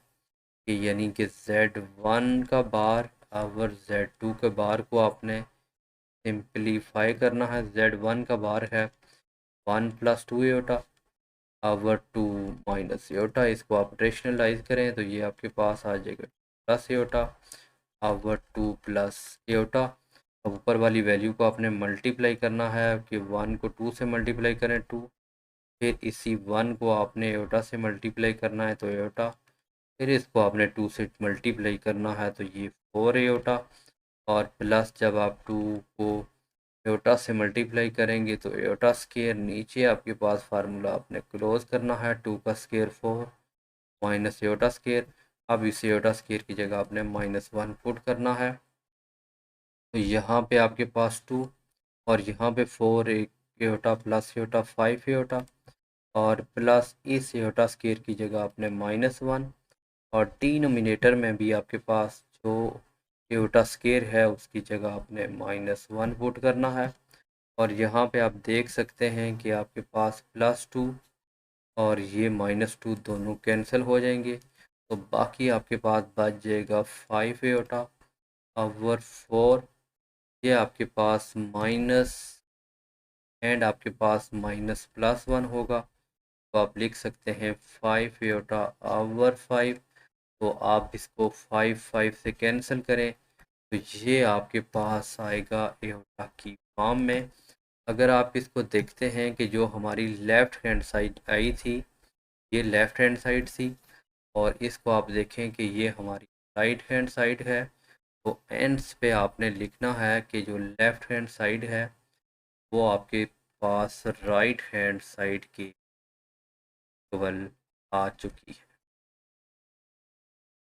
कि यानी कि Z1 का बार और Z2 के बार को आपने सिंप्लीफाई करना है। Z1 का बार है 1 प्लस 2 एटा और 2 माइनस एटा, इसको आप रेशनलाइज करें तो ये आपके पास आ जाएगा प्लस एटा और 2 प्लस एटा। अब ऊपर वाली वैल्यू को आपने मल्टीप्लाई करना है कि 1 को 2 से मल्टीप्लाई करें 2, फिर इसी 1 को आपने एटा से मल्टीप्लाई करना है तो एटा, फिर इसको आपने 2 से मल्टीप्लाई करना है तो ये 4 एटा और प्लस जब आप 2 को एटा से मल्टीप्लाई करेंगे तो एटा स्केयर, नीचे आपके पास फार्मूला आपने क्लोज करना है, 2 का स्केयर 4 माइनस एटा स्केयर। अब इस एटा स्केयर की जगह आपने -1 पुट करना है तो यहाँ पे आपके पास 2 और यहाँ पे 4 एक एटा प्लस एटा 5 एटा और प्लस इस एटा स्केयर की जगह आपने -1 और डिनोमिनेटर में भी आपके पास जो एटा स्केयर है उसकी जगह आपने -1 पुट करना है और यहाँ पे आप देख सकते हैं कि आपके पास +2 और ये -2 दोनों कैंसिल हो जाएंगे तो बाकी आपके पास बच जाएगा 5 एटा ओवर 4। ये आपके पास माइनस एंड आपके पास -+1 होगा तो आप लिख सकते हैं 5 एटा आवर 5। तो आप इसको 5 से कैंसिल करें तो ये आपके पास आएगा एटा की फॉर्म में। अगर आप इसको देखते हैं कि जो हमारी लेफ़्ट हैंड साइड आई थी, ये लेफ़्ट हैंड साइड थी, और इसको आप देखें कि ये हमारी राइट हैंड साइड है। तो एंड्स पे आपने लिखना है कि जो लेफ़्ट हैंड साइड है वो आपके पास राइट हैंड साइड के इक्वल आ चुकी है।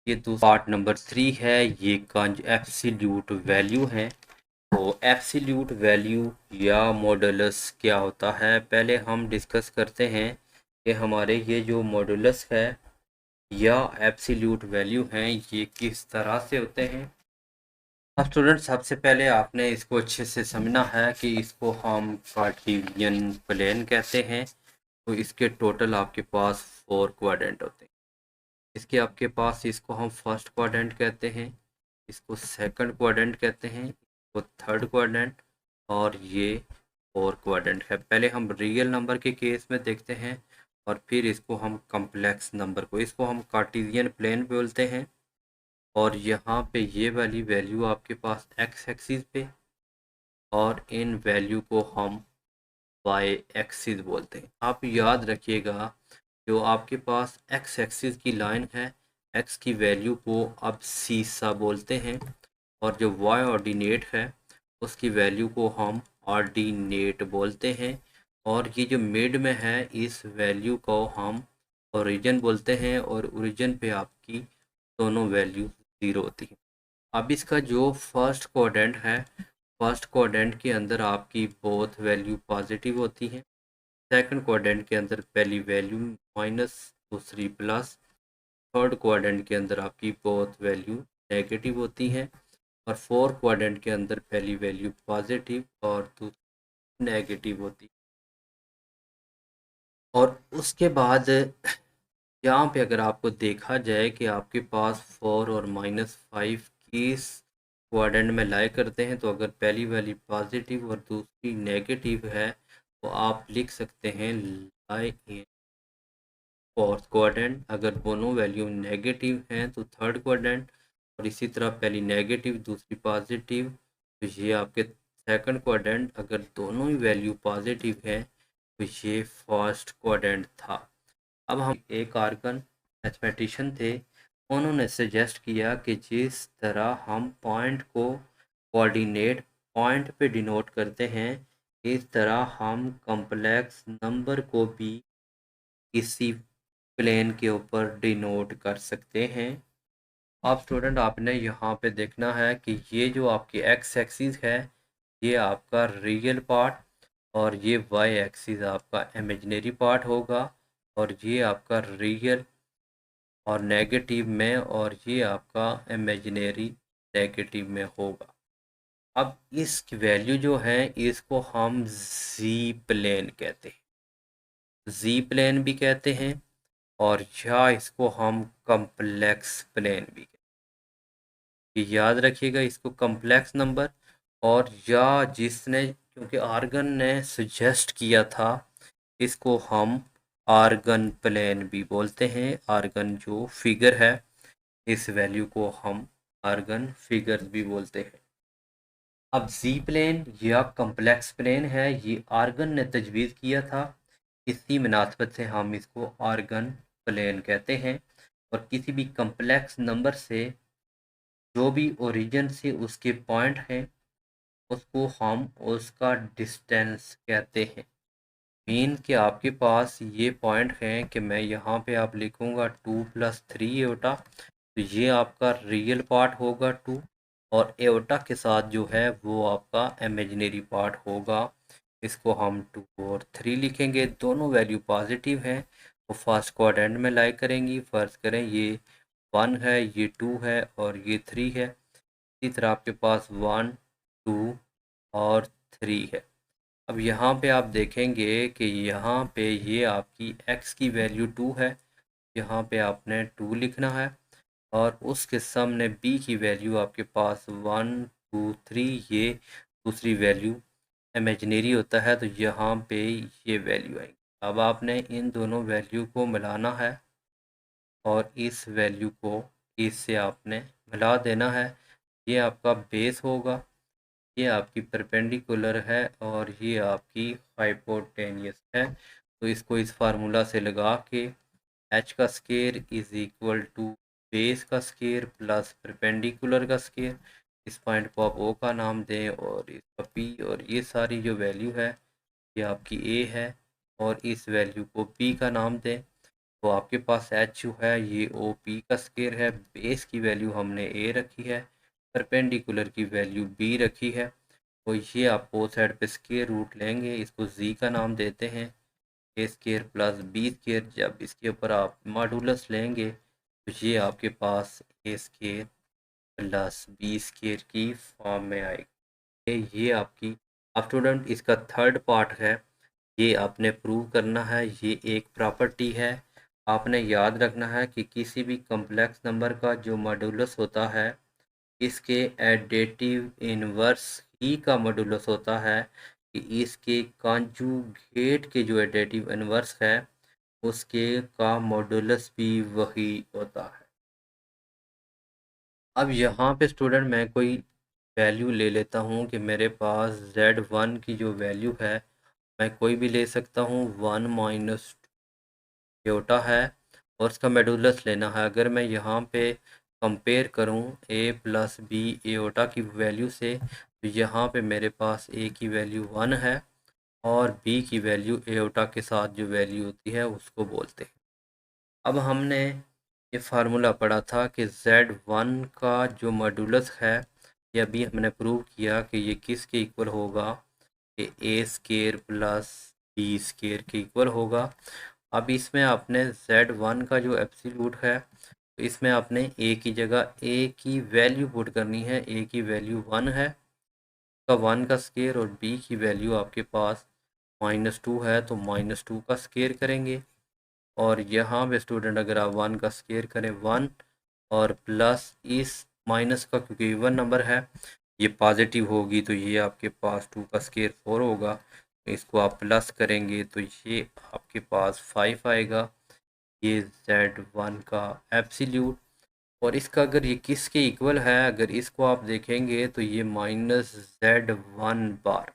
ये दूसरा पार्ट नंबर 3 है, ये कंज एब्सोल्यूट वैल्यू है। तो एब्सोल्यूट वैल्यू या मॉडुलस क्या होता है, पहले हम डिस्कस करते हैं कि हमारे ये जो मॉडुलस है या एब्सोल्यूट वैल्यू हैं ये किस तरह से होते हैं। अब स्टूडेंट सबसे पहले आपने इसको अच्छे से समझना है कि इसको हम कार्टेशियन प्लेन कहते हैं। तो इसके टोटल आपके पास 4 क्वाड्रेंट होते हैं। इसके आपके पास इसको हम फर्स्ट क्वाड्रेंट कहते हैं, इसको सेकंड क्वाड्रेंट कहते हैं, इसको थर्ड क्वाड्रेंट, और ये फोर्थ क्वाड्रेंट है। पहले हम रियल नंबर के केस में देखते हैं और फिर इसको हम कम्प्लेक्स नंबर को, इसको हम कार्टेशियन प्लेन बोलते हैं। और यहाँ पे ये वाली वैल्यू आपके पास एक्स एक्सिस पे, और इन वैल्यू को हम वाई एक्सिस बोलते हैं। आप याद रखिएगा जो आपके पास एक्स एक्सिस की लाइन है, एक्स की वैल्यू को अब सीसा बोलते हैं, और जो वाई ऑर्डिनेट है उसकी वैल्यू को हम ऑर्डिनेट बोलते हैं। और ये जो मिड में है इस वैल्यू को हम ओरिजिन बोलते हैं, और ओरिजिन पे आपकी दोनों वैल्यू ज़ीरो होती है। अब इसका जो फर्स्ट क्वाड्रेंट है, फर्स्ट क्वाड्रेंट के अंदर आपकी बोथ वैल्यू पॉजिटिव होती हैं। सेकंड क्वाड्रेंट के अंदर पहली वैल्यू माइनस, दूसरी प्लस। थर्ड क्वाड्रेंट के अंदर आपकी बोथ वैल्यू नेगेटिव होती हैं। और फोर्थ क्वाड्रेंट के अंदर पहली वैल्यू पॉजिटिव और दूसरी नेगेटिव होती है। और उसके बाद यहाँ पे अगर आपको देखा जाए कि आपके पास 4 और -5 किस क्वाड्रेंट में लाई करते हैं, तो अगर पहली वाली पॉजिटिव और दूसरी नेगेटिव है तो आप लिख सकते हैं लाई इन फोर्थ क्वाड्रेंट। अगर दोनों वैल्यू नेगेटिव हैं तो थर्ड क्वाड्रेंट, और इसी तरह पहली नेगेटिव दूसरी पॉजिटिव तो ये आपके सेकंड क्वाड्रेंट। अगर दोनों ही वैल्यू पॉजिटिव है तो ये फर्स्ट क्वाड्रेंट था। अब हम एक आर्गन मैथमेटिशियन थे, उन्होंने सजेस्ट किया कि जिस तरह हम पॉइंट को कोऑर्डिनेट पॉइंट पे डिनोट करते हैं, इस तरह हम कॉम्प्लेक्स नंबर को भी इसी प्लेन के ऊपर डिनोट कर सकते हैं। अब स्टूडेंट आपने यहाँ पे देखना है कि ये जो आपकी एक्स एक्सिस है ये आपका रियल पार्ट, और ये वाई एक्सिस आपका इमेजिनरी पार्ट होगा, और ये आपका रियल और नेगेटिव में, और ये आपका इमेजिनरी नेगेटिव में होगा। अब इस वैल्यू जो है इसको हम जी प्लेन कहते हैं, जी प्लेन भी कहते हैं, और या इसको हम कम्प्लेक्स प्लेन भी कहते हैं। याद रखिएगा इसको कम्प्लेक्स नंबर, और या जिसने, क्योंकि आर्गन ने सजेस्ट किया था, इसको हम आर्गन प्लेन भी बोलते हैं। आर्गन जो फिगर है इस वैल्यू को हम आर्गन फिगर भी बोलते हैं। अब जी प्लेन या कम्प्लेक्स प्लेन है ये आर्गन ने तजवीज़ किया था, इसी मुनासबत से हम इसको आर्गन प्लेन कहते हैं। और किसी भी कम्प्लेक्स नंबर से जो भी ओरिजिन से उसके पॉइंट हैं उसको हम उसका डिस्टेंस कहते हैं। मीन कि आपके पास ये पॉइंट हैं कि मैं यहाँ पे आप लिखूँगा 2 + 3 एटा, तो ये आपका रियल पार्ट होगा 2, और एटा के साथ जो है वो आपका इमेजिनरी पार्ट होगा। इसको हम 2 और 3 लिखेंगे, दोनों वैल्यू पॉजिटिव हैं तो फर्स्ट क्वाड्रेंट में लाई करेंगी। फर्ज करें ये 1 है, ये 2 है और ये 3 है। इसी तरह आपके पास 1 2 और 3 है। अब यहाँ पे आप देखेंगे कि यहाँ पे ये आपकी x की वैल्यू 2 है, यहाँ पे आपने 2 लिखना है, और उसके सामने b की वैल्यू आपके पास 1 2 3, ये दूसरी वैल्यू इमेजिनरी होता है तो यहाँ पे ये वैल्यू आएगी। अब आपने इन दोनों वैल्यू को मिलाना है और इस वैल्यू को इससे आपने मिला देना है। ये आपका बेस होगा, ये आपकी परपेंडिकुलर है और ये आपकी हाइपोटेनियस है। तो इसको इस फार्मूला से लगा के h का square is equal to base का स्केयर प्लस परपेंडिकुलर का स्केयर। इस पॉइंट को आप O का नाम दें और इसका P, और ये सारी जो वैल्यू है ये आपकी A है और इस वैल्यू को P का नाम दें। तो आपके पास h जो है ये OP का स्केयर है, बेस की वैल्यू हमने A रखी है, परपेंडिकुलर की वैल्यू B रखी है। तो ये आप बोथ साइड पे स्केयर रूट लेंगे, इसको z का नाम देते हैं, ए स्केयर प्लस बी स्केयर। जब इसके ऊपर आप मॉडुलस लेंगे तो ये आपके पास A square plus B square की फॉर्म में आएगी। ये आपकी, अब स्टूडेंट इसका थर्ड पार्ट है, ये आपने प्रूव करना है। ये एक प्रॉपर्टी है, आपने याद रखना है कि किसी भी कम्प्लेक्स नंबर का जो मॉडुलस होता है इसके एडिटिव इनवर्स ही का मॉडुलस होता है कि इसके कॉन्जुगेट के जो एडिटिव इनवर्स है उसके का मॉडुलस भी वही होता है। अब यहाँ पे स्टूडेंट मैं कोई वैल्यू ले लेता हूँ कि मेरे पास z1 की जो वैल्यू है मैं कोई भी ले सकता हूँ, 1 माइनस एयोटा है और उसका मॉडुलस लेना है। अगर मैं यहाँ पे कंपेयर करूँ a प्लस बी एयोटा की वैल्यू से तो यहाँ पे मेरे पास a की वैल्यू 1 है और b की वैल्यू एयोटा के साथ जो वैल्यू होती है उसको बोलते हैं। अब हमने ये फार्मूला पढ़ा था कि z1 का जो मॉडुलस है ये अभी हमने प्रूव किया कि ये किसके इक्वल होगा, कि ए स्केयर प्लस बी स्केयर के इक्वल होगा। अब इसमें आपने z1 का जो एब्सोल्यूट है तो इसमें आपने a की जगह a की वैल्यू पुट करनी है। a की वैल्यू 1 है, का 1 का स्केयर, और b की वैल्यू आपके पास -2 है तो -2 का स्केयर करेंगे। और यहाँ पे स्टूडेंट अगर आप 1 का स्केयर करें 1 और प्लस इस माइनस का, क्योंकि इवन नंबर है ये पॉजिटिव होगी तो ये आपके पास 2 का स्केयर 4 होगा। इसको आप प्लस करेंगे तो ये आपके पास 5 आएगा। ये z1 का एब्सोल्यूट, और इसका अगर ये किसके इक्वल है, अगर इसको आप देखेंगे तो ये -z1 बार,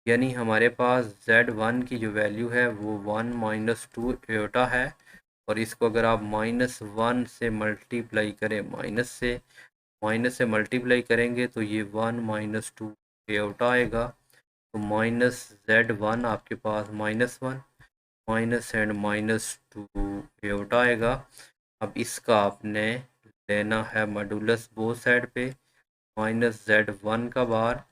यानी हमारे पास z1 की जो वैल्यू है वो 1 -2 एयोटा है। और इसको अगर आप -1 से मल्टीप्लाई करें, माइनस से मल्टीप्लाई करेंगे तो ये 1 -2 एयोटा आएगा। तो -z1 आपके पास -1 माइनस एंड -2 एयोटा आएगा। अब इसका आपने लेना है मॉडुलस बोथ साइड पे, -z1 का बार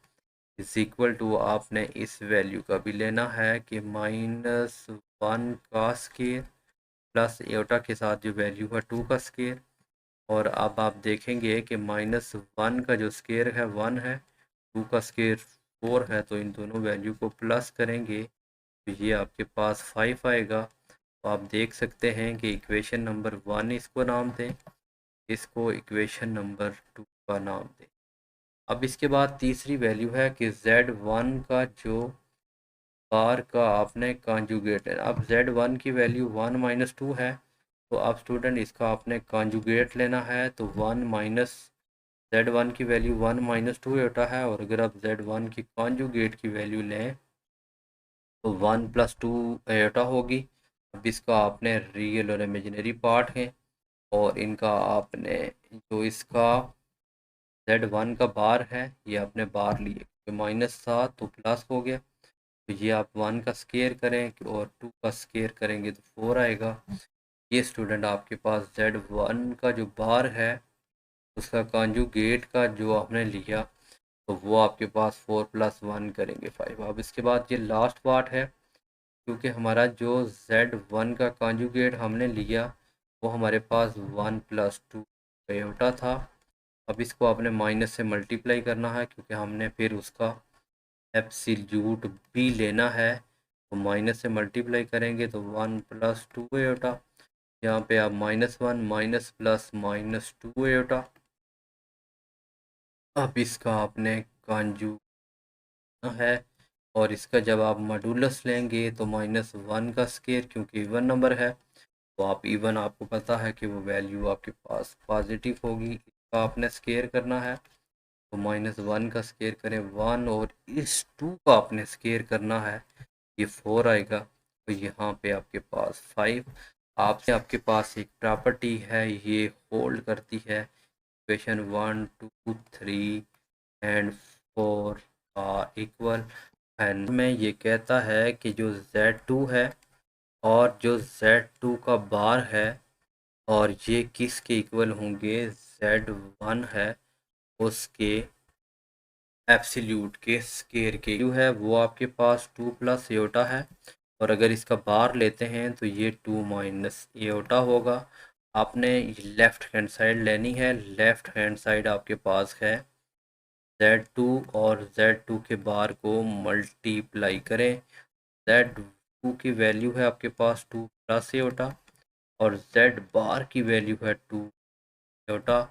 इज इक्वल टू आपने इस वैल्यू का भी लेना है कि -1 का स्केयर प्लस एयोटा के साथ जो वैल्यू है 2 का स्केयर। और अब आप देखेंगे कि -1 का जो स्केयर है 1 है, 2 का स्केयर 4 है, तो इन दोनों वैल्यू को प्लस करेंगे तो ये आपके पास 5 आएगा। तो आप देख सकते हैं कि इक्वेशन नंबर 1 इसको नाम दें, इसको इक्वेशन नंबर 2 का नाम दें। अब इसके बाद तीसरी वैल्यू है कि z1 का जो बार का आपने कॉन्जुगेट है। अब z1 की वैल्यू 1 -2 है तो अब स्टूडेंट इसका आपने कॉन्जुगेट लेना है। तो 1 माइनस z1 की वैल्यू 1 -2 होता है, और अगर आप z1 की कॉन्जुगेट की वैल्यू लें तो 1 + 2 एटा होगी। अब इसका आपने रियल और इमेजिनरी पार्ट है और इनका आपने जो इसका z1 का बार है ये आपने बार लिए, तो माइनस था तो प्लस हो गया। तो ये आप 1 का स्केयर करें और 2 का स्केयर करेंगे तो 4 आएगा। ये स्टूडेंट आपके पास z1 का जो बार है उसका कॉन्जुगेट का जो आपने लिया तो वो आपके पास 4 + 1 करेंगे 5। अब इसके बाद ये लास्ट पार्ट है, क्योंकि हमारा जो z1 का कॉन्जुगेट हमने लिया वो हमारे पास 1 + 2 एयोटा था। अब इसको आपने माइनस से मल्टीप्लाई करना है क्योंकि हमने फिर उसका एब्सोल्यूट भी लेना है। तो माइनस से मल्टीप्लाई करेंगे तो 1 + 2 एयोटा, यहाँ पे आप -1 माइनस प्लस -2 एयोटा। अब इसका आपने कॉन्जू है और इसका जब आप मॉडुलस लेंगे तो -1 का स्केयर, क्योंकि इवन नंबर है तो आप इवन, आपको पता है कि वो वैल्यू आपके पास पॉजिटिव होगी, इसका आपने स्केयर करना है। तो -1 का स्केयर करें 1, और इस 2 का आपने स्केयर करना है, ये 4 आएगा। तो यहाँ पे आपके पास 5। आपसे आपके पास एक प्रॉपर्टी है, ये होल्ड करती है, इक्वेशन 1 2 3 एंड 4 इक्वल। एंड में ये कहता है कि जो Z2 है और जो Z2 का बार है, और ये किसके इक्वल होंगे, Z1 है उसके एब्सोल्यूट के स्केयर के। जो है वो आपके पास 2 प्लस एयोटा है, और अगर इसका बार लेते हैं तो ये 2 माइनस एयोटा होगा। आपने लेफ़्ट हैंड साइड लेनी है, लेफ़्ट हैंड साइड आपके पास है Z2, और Z2 के बार को मल्टीप्लाई करें। Z2 की वैल्यू है आपके पास 2 प्लस एयोटा, और Z बार की वैल्यू है 2 एयोटा।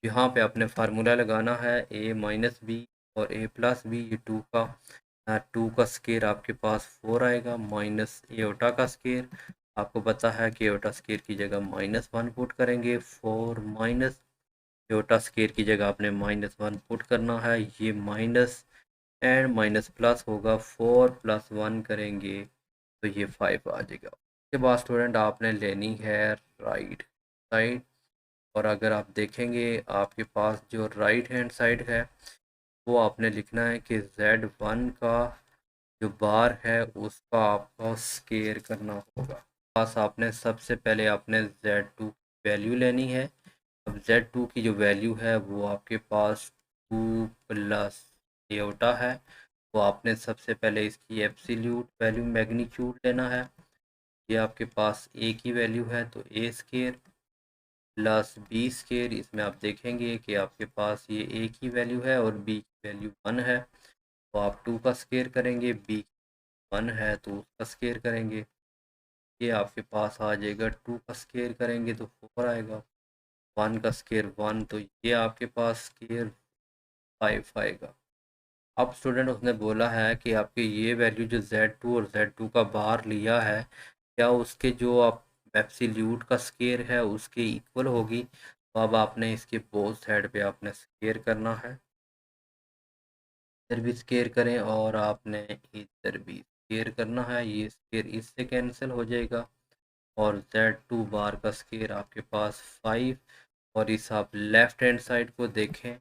यहाँ पे आपने फार्मूला लगाना है a-b और a+b, ये 2 का स्केयर आपके पास 4 आएगा, माइनस एयोटा का स्केयर। आपको पता है कि एयोटा स्केयर की जगह -1 पुट करेंगे, 4 माइनस एयोटा स्केयर की जगह आपने -1 पुट करना है, ये माइनस एंड माइनस प्लस होगा, 4 + 1 करेंगे तो ये 5 आ जाएगा। उसके बाद स्टूडेंट आपने लेनी है राइट साइड, और अगर आप देखेंगे आपके पास जो राइट हैंड साइड है वो आपने लिखना है कि Z1 का जो बार है उसका आपको स्केयर करना होगा। पास आपने सबसे पहले आपने Z2 की वैल्यू लेनी है। अब Z2 की जो वैल्यू है वो आपके पास 2 प्लस एयोटा है, तो आपने सबसे पहले इसकी एब्सोल्यूट वैल्यू मैग्नीट्यूड लेना है। ये आपके पास ए की वैल्यू है तो ए स्केयर प्लस बी स्केयर, इसमें आप देखेंगे कि आपके पास ये ए की वैल्यू है और बी की वैल्यू 1 है, तो आप 2 का स्केयर करेंगे, बी 1 है तो उसका स्केयर करेंगे, ये आपके पास आ जाएगा। 2 का स्केयर करेंगे तो 4 आएगा, 1 का स्केयर 1, तो ये आपके पास स्केयर 5 आएगा। अब स्टूडेंट उसने बोला है कि आपके ये वैल्यू जो Z2 और Z2 का बार लिया है, क्या उसके जो आप एब्सोल्यूट का स्केयर है उसके इक्वल होगी। तो अब आपने इसके बोथ साइड पे आपने स्केयर करना है, इधर भी स्केयर करें और आपने इधर भी स्केयर करना है, ये स्केयर इससे कैंसिल हो जाएगा, और Z2 बार का स्केयर आपके पास 5। और इस आप लेफ्ट हैंड साइड को देखें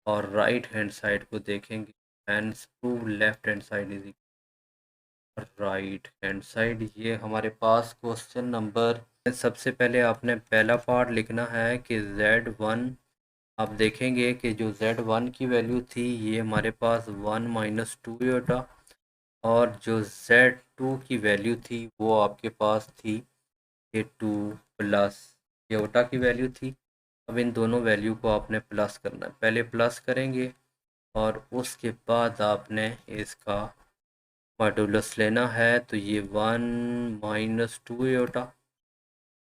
और राइट हैंड साइड को देखेंगे, hands prove left hand side is right hand side. ये हमारे पास क्वेश्चन नंबर, सबसे पहले आपने पहला पार्ट लिखना है कि Z1, आप देखेंगे कि जो Z1 की वैल्यू थी ये हमारे पास 1 - 2 एयोटा, और जो Z2 की वैल्यू थी वो आपके पास थी ये 2 प्लस एयोटा की वैल्यू थी। अब इन दोनों वैल्यू को आपने प्लस करना है, पहले प्लस करेंगे और उसके बाद आपने इसका मॉडुलस लेना है, तो ये 1 - 2 एयोटा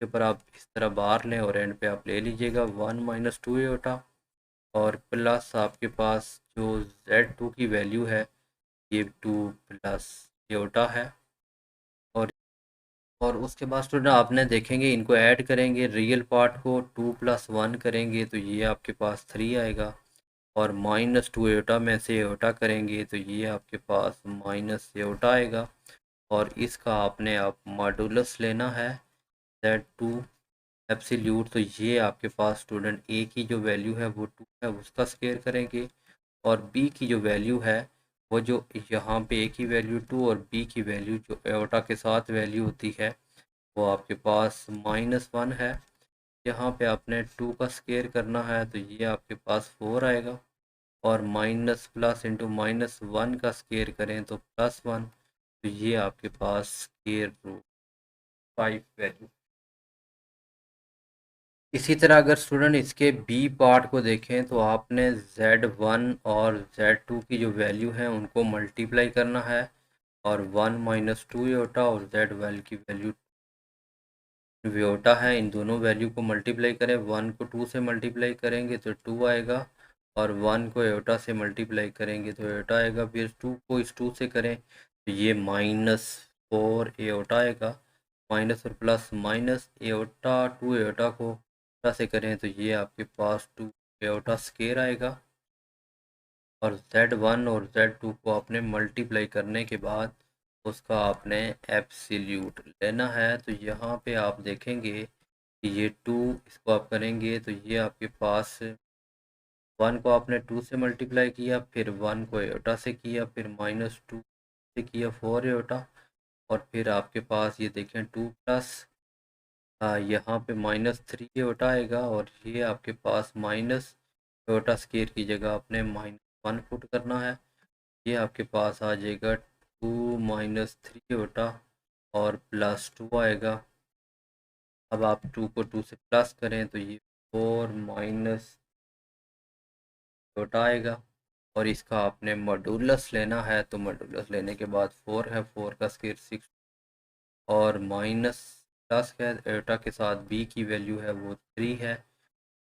के ऊपर आप इस तरह बाहर लें और एंड पे आप ले लीजिएगा 1 - 2 एयोटा, और प्लस आपके पास जो Z2 की वैल्यू है ये 2 प्लस एयोटा है। और उसके बाद स्टूडेंट आपने देखेंगे इनको ऐड करेंगे, रियल पार्ट को 2 + 1 करेंगे तो ये आपके पास 3 आएगा, और -2 एयोटा में से एयोटा करेंगे तो ये आपके पास माइनस एयोटा आएगा, और इसका आपने आप मॉडुलस लेना है Z2 एब्सोल्यूट, तो ये आपके पास स्टूडेंट ए की जो वैल्यू है वो 2 है उसका स्केयर करेंगे, और बी की जो वैल्यू है वो जो यहाँ पे ए की वैल्यू 2 और बी की वैल्यू जो एयोटा के साथ वैल्यू होती है वो आपके पास -1 है। यहाँ पे आपने 2 का स्केयर करना है तो ये आपके पास 4 आएगा, और माइनस प्लस इंटू -1 का स्केयर करें तो +1, तो ये आपके पास स्केयर रूट 5 वैल्यू। इसी तरह अगर स्टूडेंट इसके बी पार्ट को देखें तो आपने Z1 और Z2 की जो वैल्यू है उनको मल्टीप्लाई करना है, और 1 - 2 एयोटा और Z1 की वैल्यू एयोटा है, इन दोनों वैल्यू को मल्टीप्लाई करें, 1 को 2 से मल्टीप्लाई करेंगे तो 2 आएगा, और 1 को एयोटा से मल्टीप्लाई करेंगे तो एयोटा आएगा, फिर 2 को इस 2 से करें तो ये -4 एयोटा आएगा, माइनस और प्लस माइनस एयोटा 2 एयोटा को एयोटा से करें तो ये आपके पास 2 एयोटा स्केयर आएगा। और Z1 और Z2 को आपने मल्टीप्लाई करने के बाद उसका आपने एब्सोल्यूट लेना है। तो यहाँ पे आप देखेंगे कि ये 2 इसको आप करेंगे तो ये आपके पास 1 को आपने 2 से मल्टीप्लाई किया, फिर 1 को एयोटा से किया, फिर -2 से किया 4 एयोटा, और फिर आपके पास ये देखें 2 प्लस यहाँ पे -3 एयोटा आएगा, और ये आपके पास माइनस एयोटा स्केयर की जगह आपने -1 पुट करना है। ये आपके पास आ जाएगा 2 -3 एयोटा और +2 आएगा। अब आप 2 को 2 से प्लस करें तो ये 4 माइनस एयोटा आएगा, और इसका आपने मॉडुलस लेना है। तो मॉडुलस लेने के बाद 4 है, 4 का स्केयर 6, और माइनस प्लस है एटा के साथ b की वैल्यू है वो 3 है,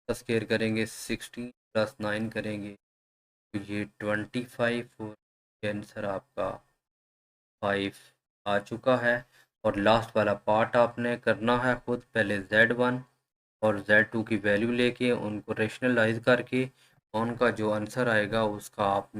तो स्केयर करेंगे 16 + 9 करेंगे तो ये 25, और आंसर आपका 5 आ चुका है। और लास्ट वाला पार्ट आपने करना है खुद, पहले Z1 और Z2 की वैल्यू लेके उनको रेशनलाइज करके उनका जो आंसर आएगा उसका आप